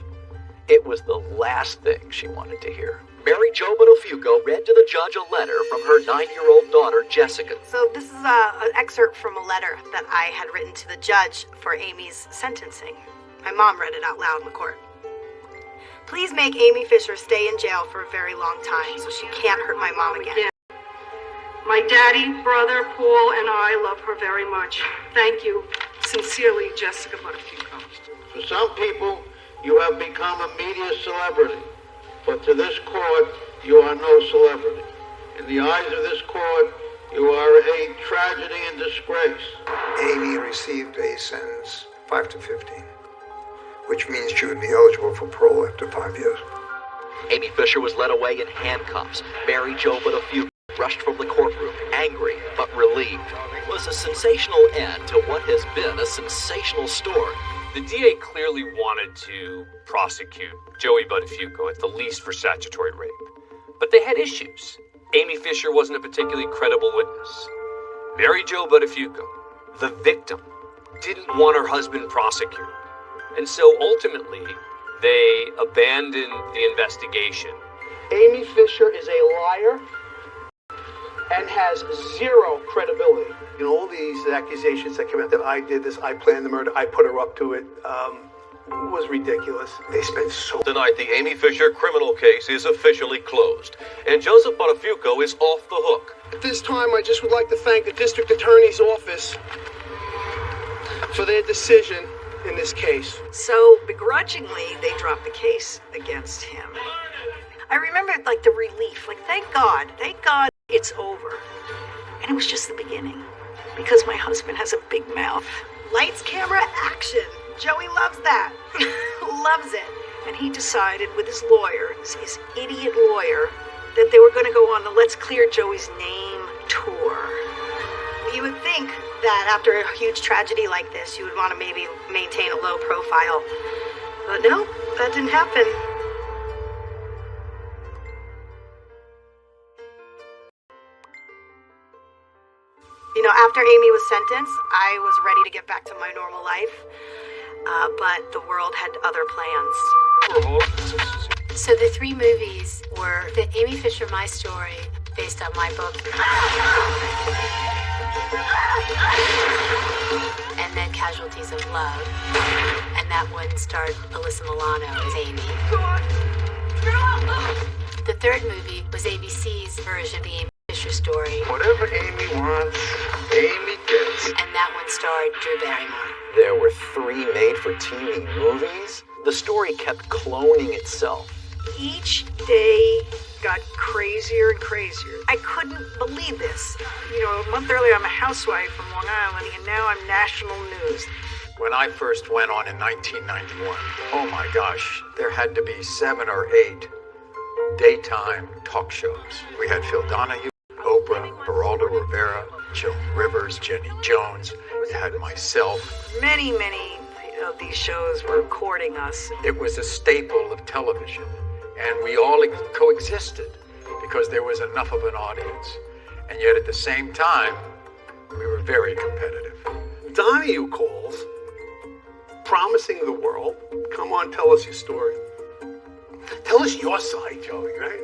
It was the last thing she wanted to hear. Mary Jo Buttafuoco read to the judge a letter from her 9-year-old daughter, Jessica. So this is an excerpt from a letter that I had written to the judge for Amy's sentencing. My mom read it out loud in the court. Please make Amy Fisher stay in jail for a very long time so she can't hurt my mom again. My daddy, brother, Paul, and I love her very much. Thank you. Sincerely, Jessica Buttafuoco. For some people, you have become a media celebrity. But to this court, you are no celebrity. In the eyes of this court, you are a tragedy and disgrace. Amy received a sentence 5 to 15, which means she would be eligible for parole after 5 years. Amy Fisher was led away in handcuffs. Mary Jo Buttafuoco rushed from the courtroom, angry but relieved. It was a sensational end to what has been a sensational story. The DA clearly wanted to prosecute Joey Buttafuoco at the least for statutory rape. But they had issues. Amy Fisher wasn't a particularly credible witness. Mary Jo Buttafuoco, the victim, didn't want her husband prosecuted. And so ultimately, they abandoned the investigation. Amy Fisher is a liar and has zero credibility. You know, all these accusations that came out that I did this, I planned the murder, I put her up to it, was ridiculous. They spent so... Tonight, the Amy Fisher criminal case is officially closed, and Joseph Buttafuoco is off the hook. At this time, I just would like to thank the District Attorney's Office for their decision in this case. So, begrudgingly, they dropped the case against him. I remember, like, the relief. Like, thank God it's over. And it was just the beginning. Because my husband has a big mouth. Lights, camera, action. Joey loves that. Loves it. And he decided with his lawyer, his idiot lawyer, that they were going to go on the Let's Clear Joey's Name tour. You would think that after a huge tragedy like this, you would want to maybe maintain a low profile. But no, that didn't happen. You know, after Amy was sentenced, I was ready to get back to my normal life, but the world had other plans. So the 3 movies were the Amy Fisher My Story, based on my book, and then Casualties of Love, and that one starred Alyssa Milano as Amy. The 3rd movie was ABC's version of the Amy Fisher story. Whatever Amy wants, Amy gets. And that one starred Drew Barrymore. There were 3 made-for-TV movies? The story kept cloning itself. Each day got crazier and crazier. I couldn't believe this. You know, a month earlier, I'm a housewife from Long Island, and now I'm national news. When I first went on in 1991, oh my gosh, there had to be 7 or 8 daytime talk shows. We had Phil Donahue, Oprah, Geraldo Rivera, Joan Rivers, Jenny Jones. We had myself. Many of these shows were courting us. It was a staple of television, and we all coexisted because there was enough of an audience. And yet at the same time, we were very competitive. Donahue calls, promising the world, come on, tell us your story. Tell us your side, Joey, right?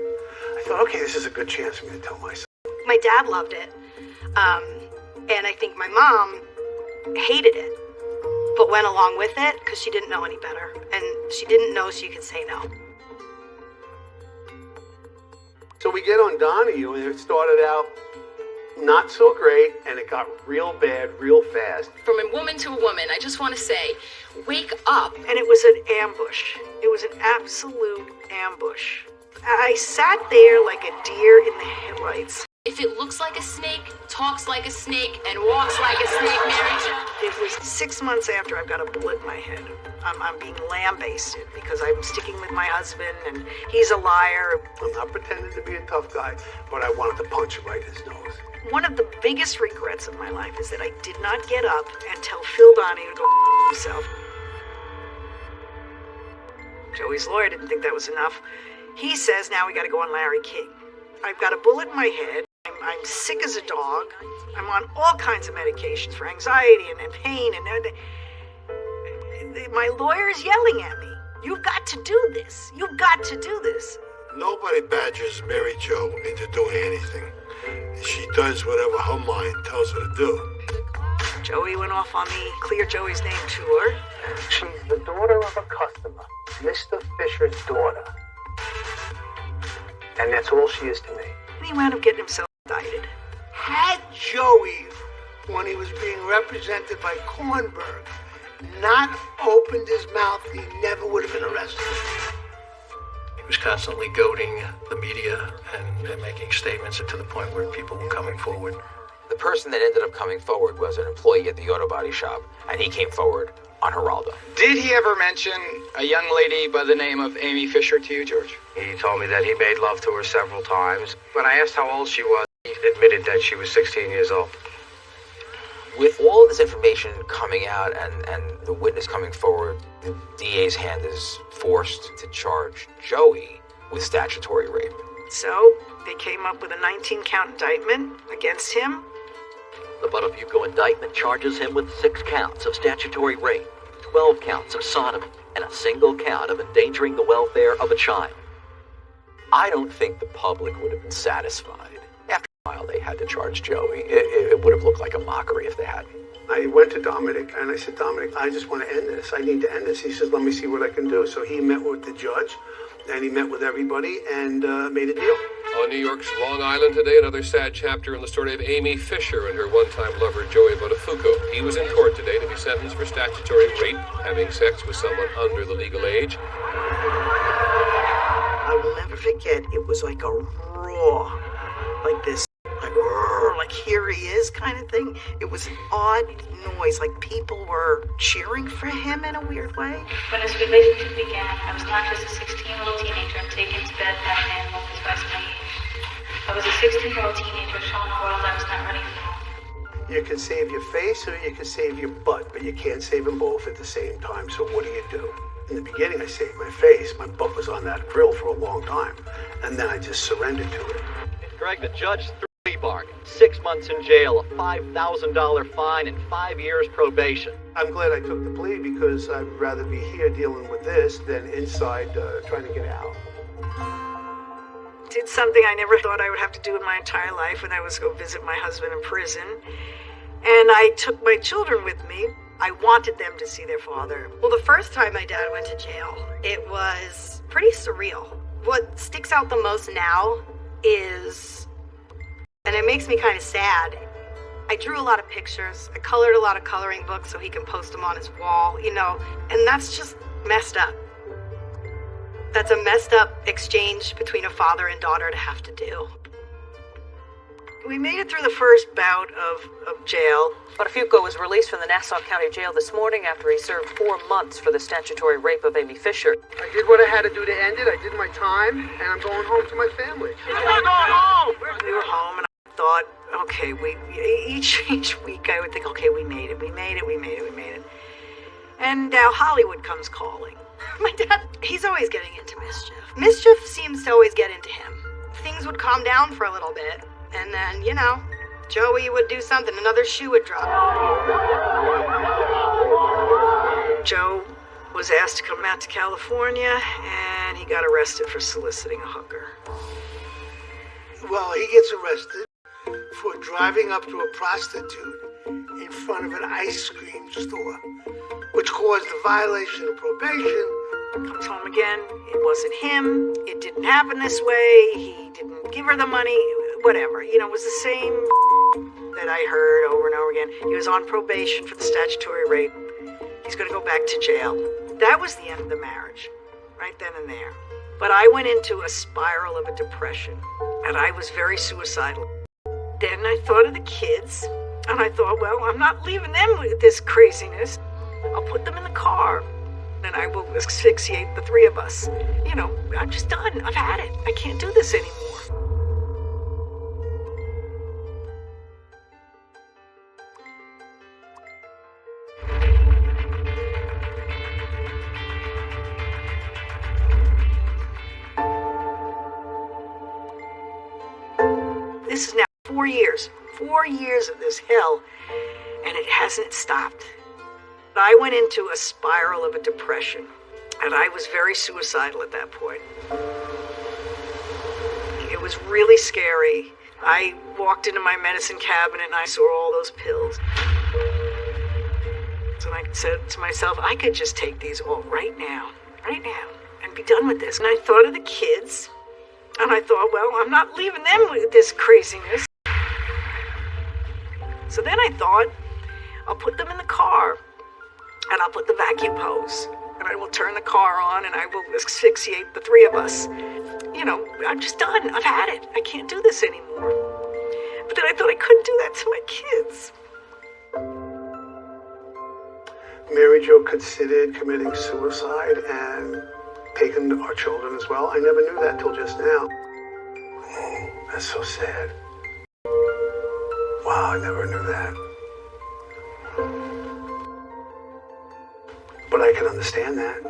I thought, okay, this is a good chance for me to tell my side. My dad loved it, and I think my mom hated it, but went along with it because she didn't know any better, and she didn't know she could say no. So we get on Donahue, and it started out not so great, and it got real bad real fast. From a woman to a woman, I just want to say, wake up. And it was an ambush. It was an absolute ambush. I sat there like a deer in the headlights. If it looks like a snake, talks like a snake, and walks like a snake, Mary Jo. It was 6 months after I've got a bullet in my head. I'm being lambasted because I'm sticking with my husband and he's a liar. I'm not pretending to be a tough guy, but I wanted to punch him right in his nose. One of the biggest regrets of my life is that I did not get up and tell Phil Donahue to go himself. Joey's lawyer didn't think that was enough. He says now we got to go on Larry King. I've got a bullet in my head. I'm sick as a dog. I'm on all kinds of medications for anxiety and pain, and my lawyer's yelling at me. You've got to do this. You've got to do this. Nobody badgers Mary Jo into doing anything. She does whatever her mind tells her to do. Joey went off on the Clear Joey's Name tour. She's the daughter of a customer, Mr. Fisher's daughter. And that's all she is to me. And he wound up getting himself indicted. Had Joey, when he was being represented by Kornberg, not opened his mouth, he never would have been arrested. He was constantly goading the media and making statements to the point where people were coming forward. The person that ended up coming forward was an employee at the auto body shop, and he came forward on Geraldo. Did he ever mention a young lady by the name of Amy Fisher to you, George? He told me that he made love to her several times. When I asked how old she was, he admitted that she was 16 years old. With all of this information coming out and the witness coming forward, the DA's hand is forced to charge Joey with statutory rape. So they came up with a 19-count indictment against him. The Buttafuoco indictment charges him with 6 counts of statutory rape, 12 counts of sodomy, and a single count of endangering the welfare of a child. I don't think the public would have been satisfied. After a while, they had to charge Joey. It would have looked like a mockery if they hadn't. I went to Dominic and I said, Dominic, I just want to end this. I need to end this. He says, let me see what I can do. So he met with the judge and he met with everybody and made a deal. On New York's Long Island today, another sad chapter in the story of Amy Fisher and her one-time lover, Joey Buttafuoco. He was in court today to be sentenced for statutory rape, having sex with someone under the legal age. I will never forget, it was like a roar, like this, like here he is kind of thing. It was an odd noise, like people were cheering for him in a weird way. When this relationship began, I was not just a 16-year-old teenager taken to bed by a man who was twice my age. I was a 16-year-old teenager showing a world I was not ready for. You can save your face or you can save your butt, but you can't save them both at the same time. So what do? In the beginning, I saved my face. My butt was on that grill for a long time. And then I just surrendered to it. Greg, the judge threw a plea bargain. 6 months in jail, a $5,000 fine, and 5 years probation. I'm glad I took the plea because I'd rather be here dealing with this than inside trying to get out. Did something I never thought I would have to do in my entire life when I was going to visit my husband in prison. And I took my children with me. I wanted them to see their father. Well, the first time my dad went to jail, it was pretty surreal. What sticks out the most now is, and it makes me kind of sad, I drew a lot of pictures. I colored a lot of coloring books so he can post them on his wall, and that's just messed up. That's a messed up exchange between a father and daughter to have to do. We made it through the first bout of jail. Buttafuoco was released from the Nassau County Jail this morning after he served 4 months for the statutory rape of Amy Fisher. I did what I had to do to end it. I did my time, and I'm going home to my family. We're going home! We were home, and I thought, okay, each week I would think, okay, we made it. And now Hollywood comes calling. My dad, he's always getting into mischief. Mischief seems to always get into him. Things would calm down for a little bit, and then, Joey would do something, another shoe would drop. Joe was asked to come out to California, and he got arrested for soliciting a hooker. Well, he gets arrested for driving up to a prostitute in front of an ice cream store, which caused a violation of probation. Comes home again, it wasn't him, it didn't happen this way, he didn't give her the money, whatever. It was the same that I heard over and over again. He was on probation for the statutory rape. He's going to go back to jail. That was the end of the marriage, right then and there. But I went into a spiral of a depression, and I was very suicidal. Then I thought of the kids, and I thought, well, I'm not leaving them with this craziness. I'll put them in the car, and I will asphyxiate the 3 of us. I'm just done. I've had it. I can't do this anymore. This is now 4 years. 4 years of this hell, and it hasn't stopped. I went into a spiral of a depression, and I was very suicidal at that point. It was really scary. I walked into my medicine cabinet and I saw all those pills. So I said to myself, I could just take these all right now, and be done with this. And I thought of the kids, and I thought, well, I'm not leaving them with this craziness. So then I thought, I'll put them in the car, and I'll put the vacuum hose, and I will turn the car on, and I will asphyxiate the three of us. You know, I'm just done. I've had it. I can't do this anymore. But then I thought I couldn't do that to my kids. Mary Jo considered committing suicide and taking our children as well. I never knew that till just now. Oh, that's so sad. Wow, I never knew that. But I can understand that.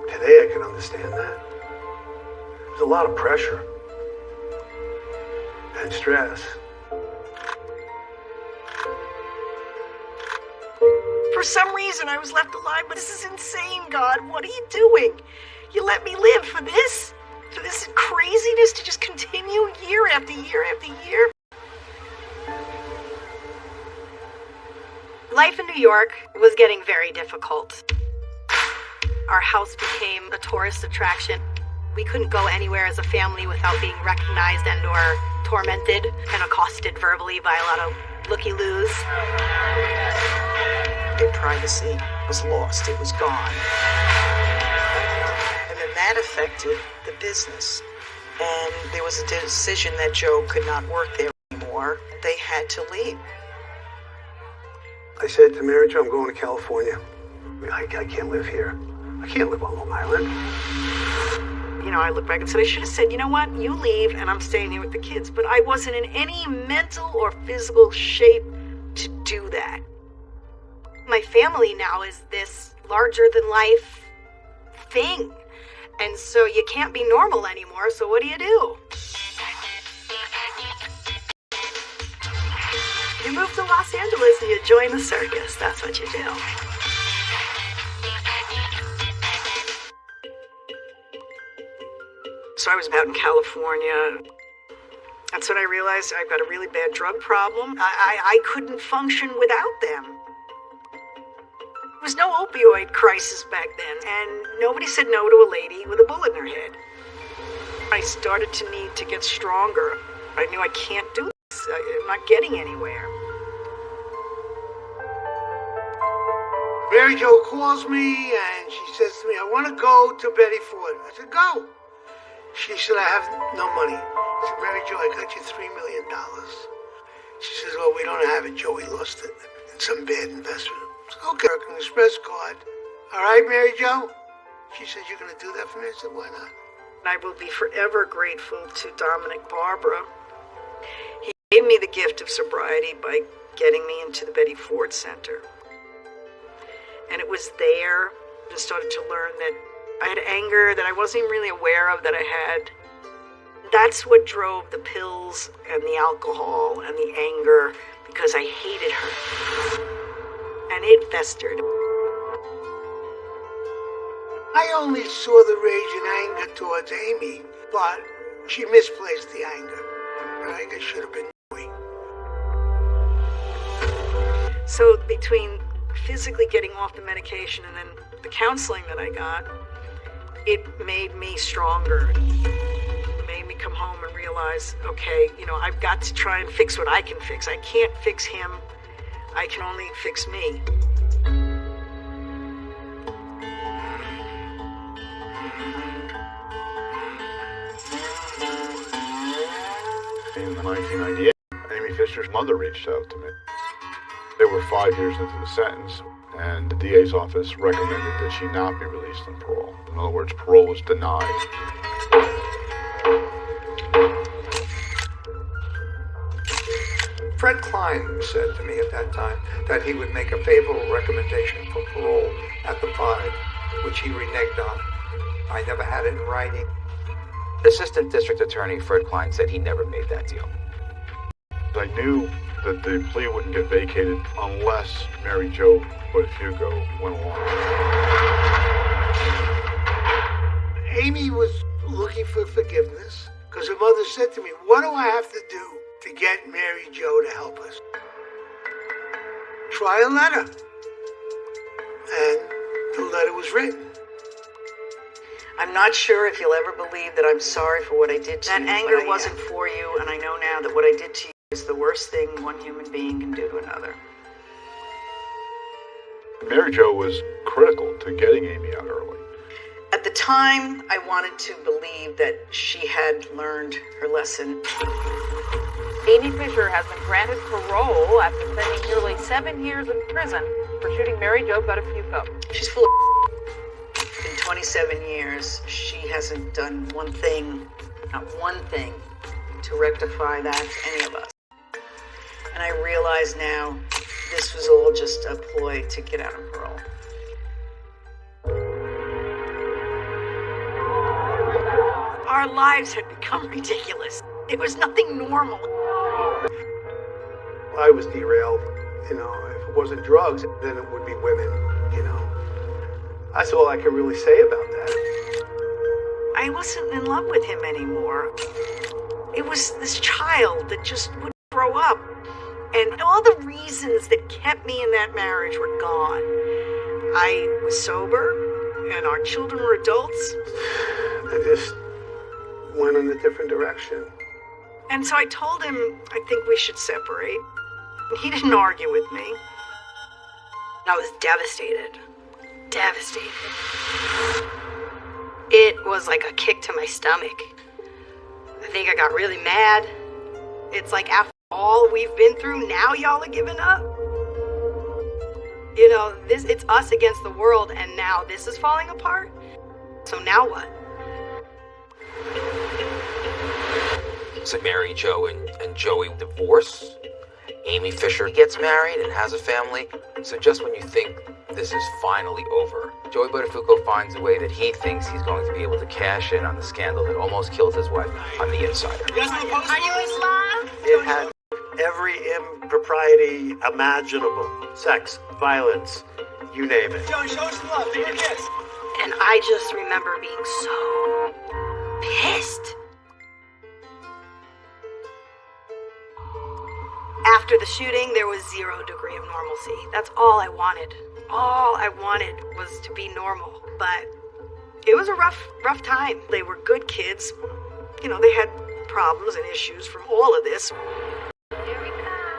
Today I can understand that. There's a lot of pressure and stress. For some reason, I was left alive, but this is insane, God. What are you doing? You let me live for this? For this craziness to just continue year after year after year? Life in New York was getting very difficult. Our house became a tourist attraction. We couldn't go anywhere as a family without being recognized and or tormented and accosted verbally by a lot of looky-loos. Their privacy was lost. It was gone. And then that affected the business. And there was a decision that Joe could not work there anymore. They had to leave. I said to Mary Jo, I'm going to California. I can't live here. I can't live on Long Island. You know, I look back and said, I should have said, you know what, you leave and I'm staying here with the kids. But I wasn't in any mental or physical shape to do that. My family now is this larger-than-life thing. And so you can't be normal anymore, so what do? You move to Los Angeles and you join the circus. That's what you do. So I was out in California. That's when I realized I've got a really bad drug problem. I couldn't function without them. There was no opioid crisis back then, and nobody said no to a lady with a bullet in her head. I started to need to get stronger. I knew I can't do this. I'm not getting anywhere. Mary Jo calls me and she says to me, I want to go to Betty Ford. I said, go. She said, I have no money. I said, Mary Jo, I got you $3 million. She says, well, we don't have it, Joey lost it in some bad investment. I said, okay, American Express card. All right, Mary Jo? She said, you're going to do that for me? I said, why not? And I will be forever grateful to Dominic Barbara. He gave me the gift of sobriety by getting me into the Betty Ford Center. And it was there I started to learn that I had anger that I wasn't even really aware of that I had. That's what drove the pills and the alcohol and the anger, because I hated her. And it festered. I only saw the rage and anger towards Amy, but she misplaced the anger. I think it should have been Joey. So between physically getting off the medication and then the counseling that I got, it made me stronger. It made me come home and realize, okay, you know, I've got to try and fix what I can fix. I can't fix him. I can only fix me. In 1998, Amy Fisher's mother reached out to me. They were 5 years into the sentence, and the DA's office recommended that she not be released on parole. In other words, parole was denied. Fred Klein said to me at that time that he would make a favorable recommendation for parole at the 5, which he reneged on. I never had it in writing. Assistant District Attorney Fred Klein said he never made that deal. I knew that the plea wouldn't get vacated unless Mary Jo Buttafuoco went along. Amy was looking for forgiveness because her mother said to me, "What do I have to do to get Mary Jo to help us?" Try a letter. And the letter was written. I'm not sure if you'll ever believe that I'm sorry for what I did to you. That anger wasn't for you, and I know now that what I did to you is the worst thing one human being can do to another. Mary Jo was critical to getting Amy out early. At the time, I wanted to believe that she had learned her lesson. Amy Fisher has been granted parole after spending nearly 7 years in prison for shooting Mary Jo Buttafuoco. She's full of in 27 years, she hasn't done one thing, not one thing, to rectify that to any of us. And I realize now this was all just a ploy to get out of parole. Our lives had become ridiculous. It was nothing normal. I was derailed. You know, if it wasn't drugs, then it would be women, you know. That's all I can really say about that. I wasn't in love with him anymore. It was this child that just wouldn't grow up. And all the reasons that kept me in that marriage were gone. I was sober, and our children were adults. I just went in a different direction. And so I told him I think we should separate. He didn't argue with me. I was devastated. Devastated. It was like a kick to my stomach. I think I got really mad. It's like after all we've been through, now y'all are giving up. You know, it's us against the world, and now this is falling apart. So now what? So Mary Jo and Joey divorce. Amy Fisher gets married and has a family. So just when you think this is finally over, Joey Buttafuoco finds a way that he thinks he's going to be able to cash in on the scandal that almost killed his wife on The Insider. Are you in love? It had every impropriety imaginable. Sex, violence, you name it. Joey, show us some love. Take a kiss. And I just remember being so pissed. After the shooting, there was 0 degree of normalcy. That's all I wanted. All I wanted was to be normal. But it was a rough time. They were good kids. You know, they had problems and issues from all of this.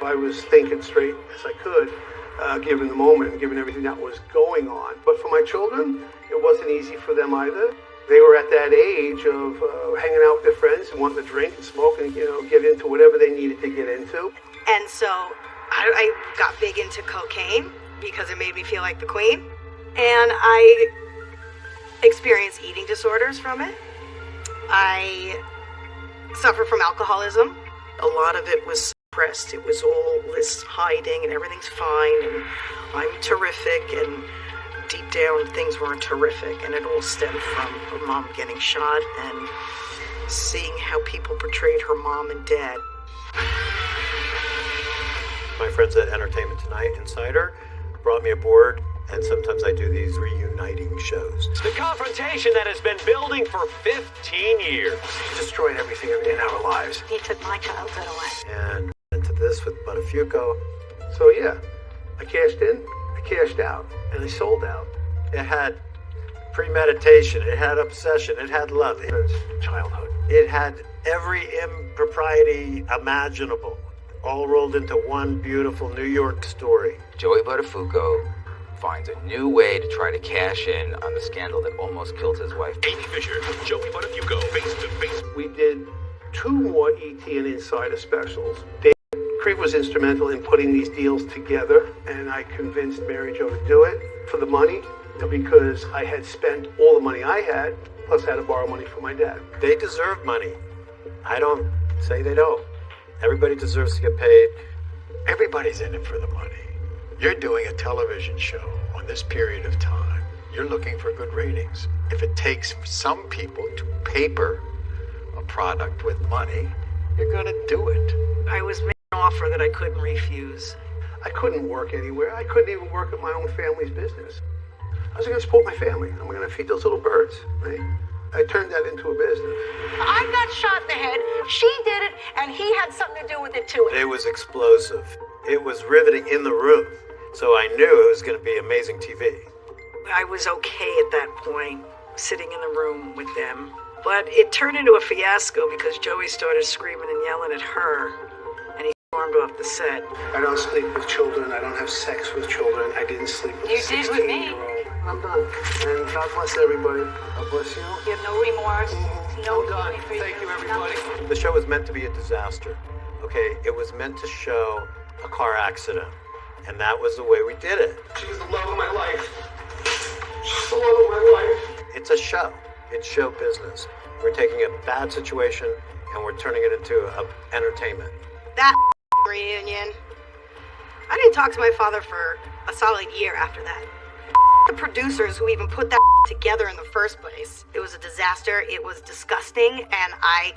I was thinking straight as I could, given the moment and given everything that was going on. But for my children, it wasn't easy for them either. They were at that age of hanging out with their friends and wanting to drink and smoke and, you know, get into whatever they needed to get into. And so I got big into cocaine because it made me feel like the queen. And I experienced eating disorders from it. I suffer from alcoholism. A lot of it was suppressed. It was all this hiding and everything's fine and I'm terrific, and deep down things weren't terrific, and it all stemmed from her mom getting shot and seeing how people portrayed her mom and dad. My friends at Entertainment Tonight Insider brought me aboard, and sometimes I do these reuniting shows. The confrontation that has been building for 15 years. He destroyed everything in our lives. He took my childhood away. And into this with Buttafuoco. So yeah, I cashed in, I cashed out, and I sold out. It had premeditation, it had obsession, it had love. It was childhood. It had every impropriety imaginable, all rolled into one beautiful New York story. Joey Buttafuoco finds a new way to try to cash in on the scandal that almost killed his wife. Amy Fisher, Joey Buttafuoco, face to face. We did 2 more ET and Insider specials. Dave Creek was instrumental in putting these deals together, and I convinced Mary Jo to do it for the money, because I had spent all the money I had, plus had to borrow money from my dad. They deserve money. I don't say they don't. Everybody deserves to get paid. Everybody's in it for the money. You're doing a television show on this period of time. You're looking for good ratings. If it takes some people to paper a product with money, you're going to do it. I was making off offer that I couldn't refuse. I couldn't work anywhere. I couldn't even work at my own family's business. I was going to support my family. I'm going to feed those little birds, right? I turned that into a business. I got shot in the head, she did it, and he had something to do with it too. It was explosive. It was riveting in the room. So I knew it was going to be amazing TV. I was okay at that point, sitting in the room with them. But it turned into a fiasco because Joey started screaming and yelling at her, and he stormed off the set. I don't sleep with children. I don't have sex with children. I didn't sleep with You did with me. 16-year-old. I'm done. And God bless everybody. God bless you. You have no remorse. No God. feeling for Thank you, everybody. The show was meant to be a disaster. Okay, it was meant to show a car accident. And that was the way we did it. She was the love of my life. She's the love of my life. It's a show. It's show business. We're taking a bad situation and we're turning it into entertainment. That reunion. I didn't talk to my father for a solid year after that. The producers who even put that together in the first place. It was a disaster. It was disgusting. And I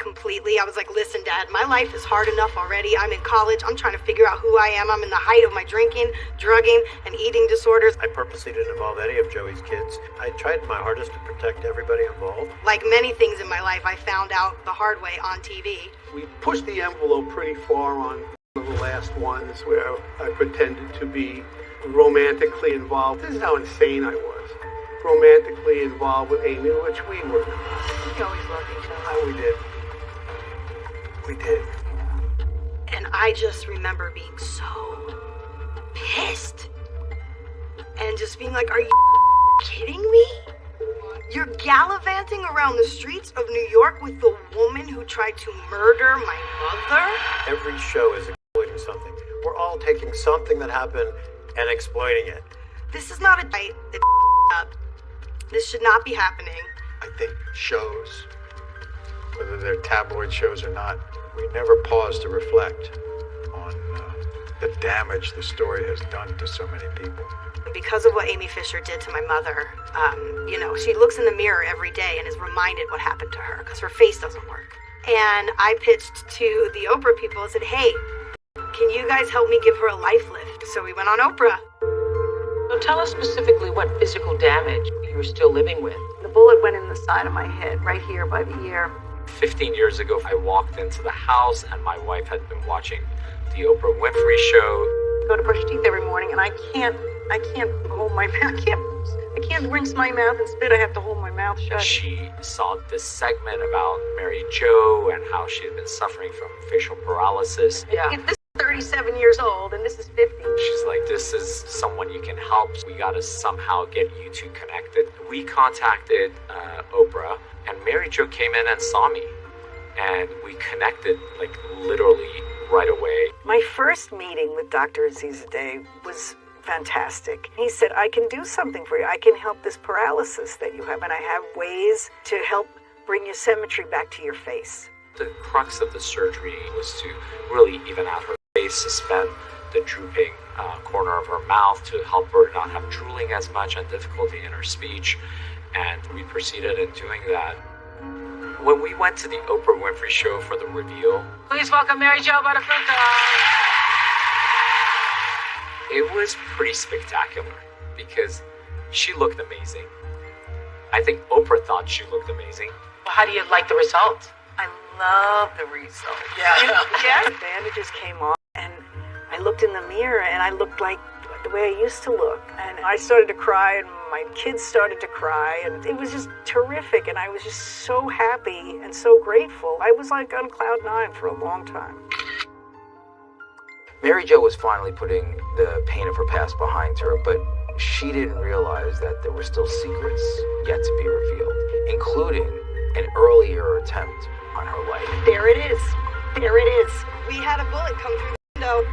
was like, listen, Dad, my life is hard enough already. I'm in college. I'm trying to figure out who I am. I'm in the height of my drinking, drugging, and eating disorders. I purposely didn't involve any of Joey's kids. I tried my hardest to protect everybody involved. Like many things in my life, I found out the hard way on TV. We pushed the envelope pretty far on one of the last ones where I pretended to be romantically involved. This is how insane I was. Romantically involved with Amy, which we were. We always loved each other. Oh, we did. We did. And I just remember being so pissed. And just being like, are you kidding me? You're gallivanting around the streets of New York with the woman who tried to murder my mother? Every show is exploiting something. We're all taking something that happened and exploiting it. This is not a fight that up. This should not be happening. I think shows, whether they're tabloid shows or not, we never pause to reflect on the damage the story has done to so many people. Because of what Amy Fisher did to my mother, she looks in the mirror every day and is reminded what happened to her because her face doesn't work. And I pitched to the Oprah people and said, hey, can you guys help me give her a life lift? So we went on Oprah. So tell us specifically what physical damage you were still living with. The bullet went in the side of my head, right here by the ear. 15 years ago, I walked into the house and my wife had been watching the Oprah Winfrey Show. I go to brush teeth every morning and I can't hold my mouth. I can't rinse my mouth and spit. I have to hold my mouth shut. She saw this segment about Mary Jo and how she had been suffering from facial paralysis. Yeah. This is 37 years old and this is 50. She's like, this is someone you can help. We gotta somehow get you two connected. We contacted Oprah, and Mary Jo came in and saw me. And we connected, like, literally right away. My first meeting with Dr. Azizadeh was fantastic. He said, I can do something for you. I can help this paralysis that you have, and I have ways to help bring your symmetry back to your face. The crux of the surgery was to really even out her face, suspend the drooping corner of her mouth to help her not have drooling as much and difficulty in her speech. And we proceeded in doing that. When we went to the Oprah Winfrey Show for the reveal, Please welcome Mary Jo Buttafuoco. it was pretty spectacular because she looked amazing. I think Oprah thought she looked amazing. Well, how do you like the result? I love the result. Yeah. The bandages came off, and I looked in the mirror, and I looked like the way I used to look. And I started to cry, and my kids started to cry, and it was just terrific, and I was just so happy and so grateful. I was like on cloud nine for a long time. Mary Jo was finally putting the pain of her past behind her, but she didn't realize that there were still secrets yet to be revealed, including an earlier attempt on her life. There it is. There it is. We had a bullet come through the window.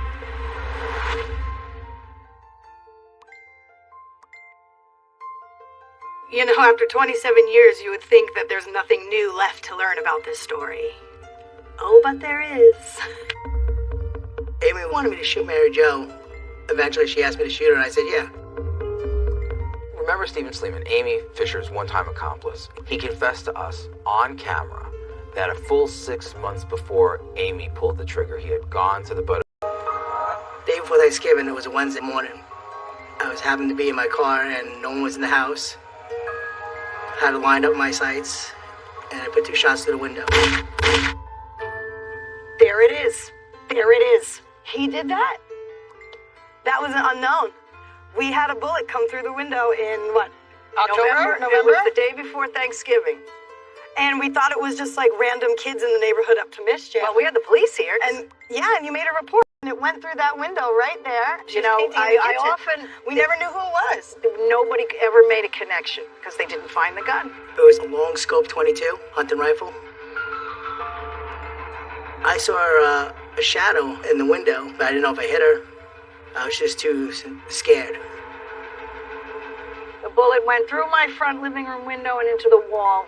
You know, after 27 years, you would think that there's nothing new left to learn about this story. Oh, but there is. Amy wanted me to shoot Mary Jo. Eventually, she asked me to shoot her, and I said, yeah. Remember Stephen Sleeman, Amy Fisher's one-time accomplice? He confessed to us on camera that a full 6 months before Amy pulled the trigger, he had gone to the Buttafuoco before Thanksgiving, it was a Wednesday morning. I was happened to be in my car and no one was in the house. Had to line up my sights and I put 2 shots through the window. There it is. There it is. He did that? That was an unknown. We had a bullet come through the window in what? November? November? It was the day before Thanksgiving. And we thought it was just like random kids in the neighborhood up to mischief. Well, we had the police here. And yeah, and you made a report. And it went through that window right there. You know, I often... We never knew who it was. Nobody ever made a connection because they didn't find the gun. It was a long scope 22 hunting rifle. I saw a shadow in the window, but I didn't know if I hit her. I was just too scared. The bullet went through my front living room window and into the wall,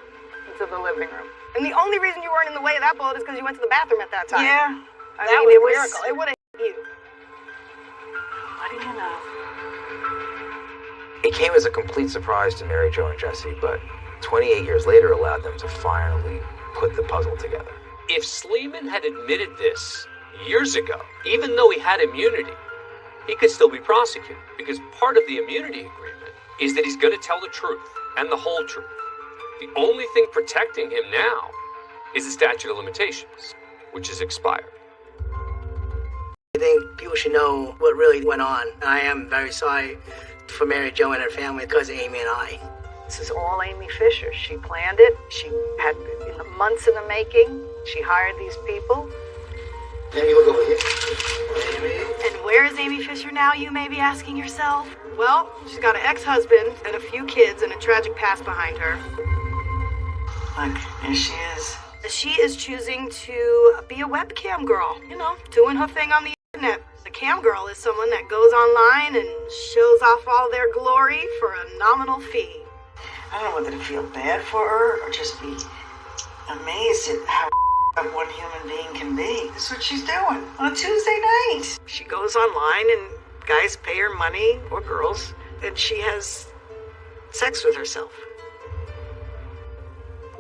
into the living room. And the only reason you weren't in the way of that bullet is because you went to the bathroom at that time. Yeah. That was a miracle. It would have hit you. What do you know? It came as a complete surprise to Mary Jo and Jesse, but 28 years later allowed them to finally put the puzzle together. If Sleeman had admitted this years ago, even though he had immunity, he could still be prosecuted, because part of the immunity agreement is that he's going to tell the truth and the whole truth. The only thing protecting him now is the statute of limitations, which is expired. I think people should know what really went on. I am very sorry for Mary Jo and her family because of Amy and I. This is all Amy Fisher. She planned it. She had months in the making. She hired these people. Amy, look over here. And where is Amy Fisher now, you may be asking yourself? Well, she's got an ex-husband and a few kids and a tragic past behind her. Look, here she is. She is choosing to be a webcam girl, you know, doing her thing on the internet. The cam girl is someone that goes online and shows off all their glory for a nominal fee. I don't know whether to feel bad for her or just be amazed at how one human being can be. That's what she's doing on a Tuesday night. She goes online and guys pay her money, or girls, and she has sex with herself.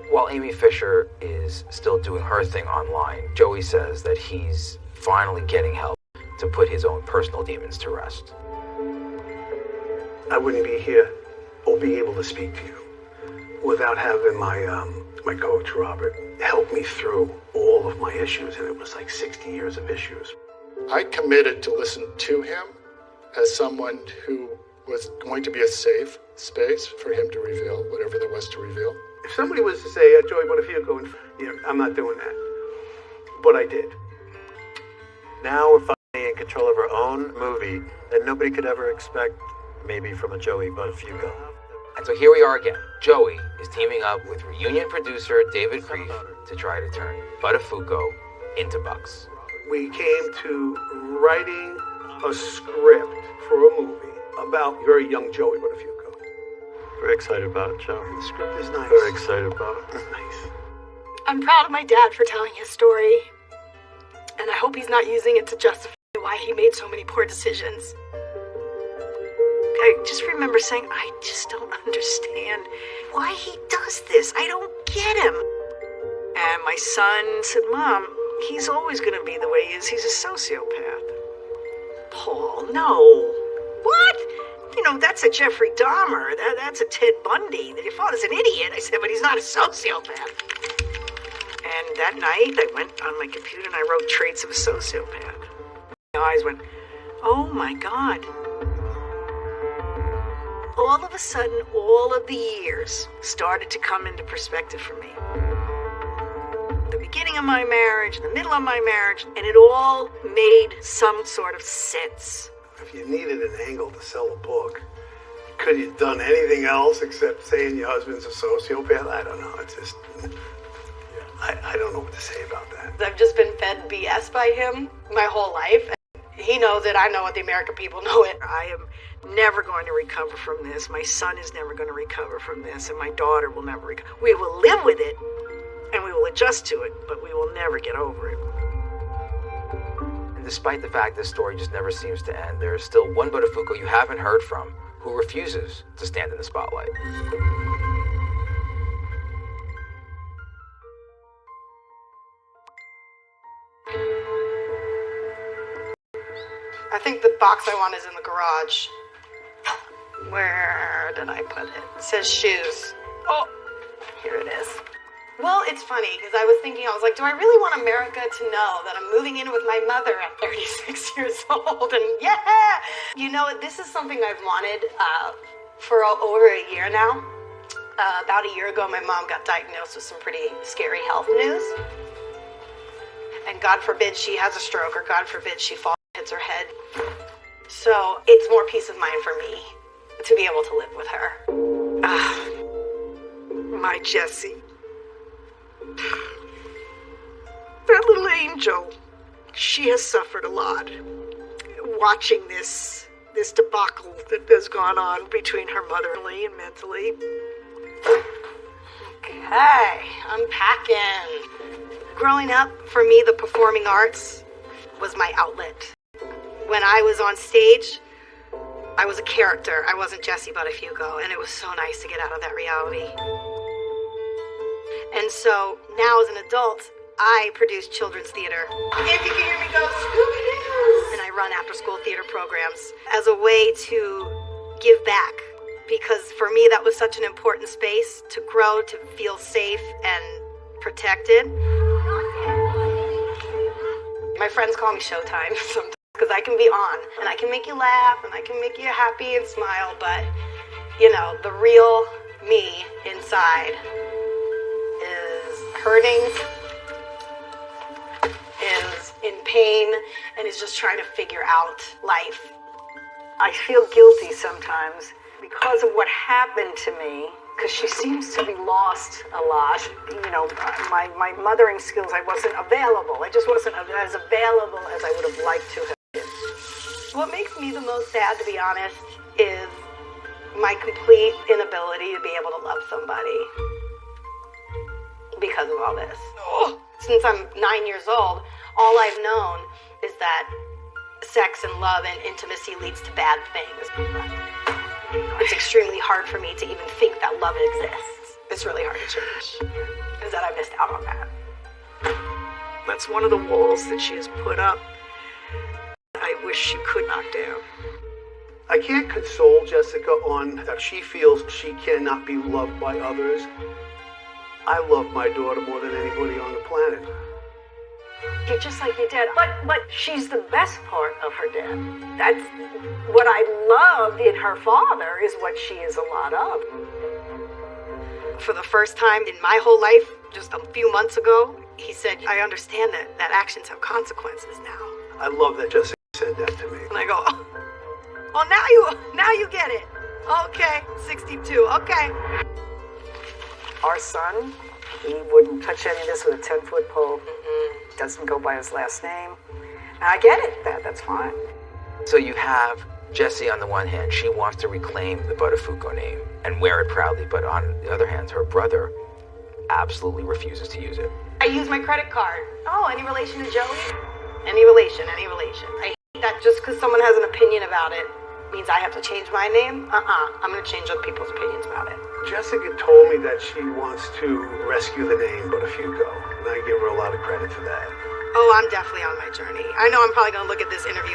While Amy Fisher is still doing her thing online, Joey says that he's finally getting help to put his own personal demons to rest. I wouldn't be here or be able to speak to you without having my coach, Robert, help me through all of my issues, and it was like 60 years of issues. I committed to listen to him as someone who was going to be a safe space for him to reveal whatever there was to reveal. If somebody was to say, Joey Buttafuoco, I'm not doing that. But I did. Now we're finally in control of our own movie that nobody could ever expect, maybe from a Joey Buttafuoco. And so here we are again. Joey is teaming up with reunion producer David Creef to try to turn Buttafuoco into bucks. We came to writing a script for a movie about very young Joey Buttafuoco. Very excited about it, Joe. The script is nice. Very excited about it. It's nice. I'm proud of my dad for telling his story, and I hope he's not using it to justify why he made so many poor decisions. I just remember saying, I just don't understand why he does this. I don't get him. And my son said, Mom, he's always going to be the way he is. He's a sociopath. Paul, no. What? You know, that's a Jeffrey Dahmer. That's a Ted Bundy. Your father's an idiot. I said, but he's not a sociopath. And that night, I went on my computer and I wrote Traits of a Sociopath. My eyes went, oh my God. All of a sudden, all of the years started to come into perspective for me. The beginning of my marriage, the middle of my marriage, and it all made some sort of sense. If you needed an angle to sell a book, could you have done anything else except saying your husband's a sociopath? I don't know. It's just, I don't know what to say about that. I've just been fed BS by him my whole life. He knows it. I know it. The American people know it. I am never going to recover from this. My son is never going to recover from this, and my daughter will never recover. We will live with it, and we will adjust to it, but we will never get over it. And despite the fact this story just never seems to end, there is still one Buttafuoco you haven't heard from who refuses to stand in the spotlight. I think the box I want is in the garage. Where did I put it? It says shoes. Oh, here it is. Well, it's funny, because I was thinking, I was like, do I really want America to know that I'm moving in with my mother at 36 years old? And yeah! You know, this is something I've wanted for over a year now. About a year ago, my mom got diagnosed with some pretty scary health news. And God forbid she has a stroke, or God forbid she falls and hits her head. So it's more peace of mind for me to be able to live with her. My Jessie. That little angel, she has suffered a lot. Watching this debacle that has gone on between her motherly and mentally. Okay, unpacking. Growing up, for me, the performing arts was my outlet. When I was on stage, I was a character. I wasn't Jessie Buttafuoco, and it was so nice to get out of that reality. And so now as an adult, I produce children's theater. If you can hear me go, Scooby-Doo! And I run after-school theater programs as a way to give back. Because for me, that was such an important space to grow, to feel safe and protected. My friends call me Showtime sometimes because I can be on and I can make you laugh and I can make you happy and smile, but you know, the real me inside is hurting, is in pain, and is just trying to figure out life. I feel guilty sometimes because of what happened to me, because she seems to be lost a lot. You know, my mothering skills, I wasn't available. I just wasn't as available as I would have liked to have been. What makes me the most sad, to be honest, is my complete inability to be able to love somebody because of all this. Since I'm 9 years old, all I've known is that sex and love and intimacy leads to bad things. It's extremely hard for me to even think that love exists. It's really hard to change. Is that I missed out on that. That's one of the walls that she has put up. I wish she could knock down. I can't console Jessica on that she feels she cannot be loved by others. I love my daughter more than anybody on the planet. You're just like your dad. But she's the best part of her dad. That's what I loved in her father is what she is a lot of. For the first time in my whole life, just a few months ago, he said, I understand that actions have consequences now. I love that Jessica said that to me. And I go, oh, now you get it. Okay, 62, okay. Our son, he wouldn't touch any of this with a 10-foot pole. Doesn't go by his last name. And I get it, that's fine. So you have Jessie on the one hand, she wants to reclaim the Buttafuoco name and wear it proudly, but on the other hand, her brother absolutely refuses to use it. I use my credit card. Oh, any relation to Joey? Any relation. I hate that just because someone has an opinion about it means I have to change my name. I'm going to change other people's opinions about it. Jessica told me that she wants to rescue the name Buttafuoco, and I give her a lot of credit for that. Oh, I'm definitely on my journey. I know I'm probably going to look at this interview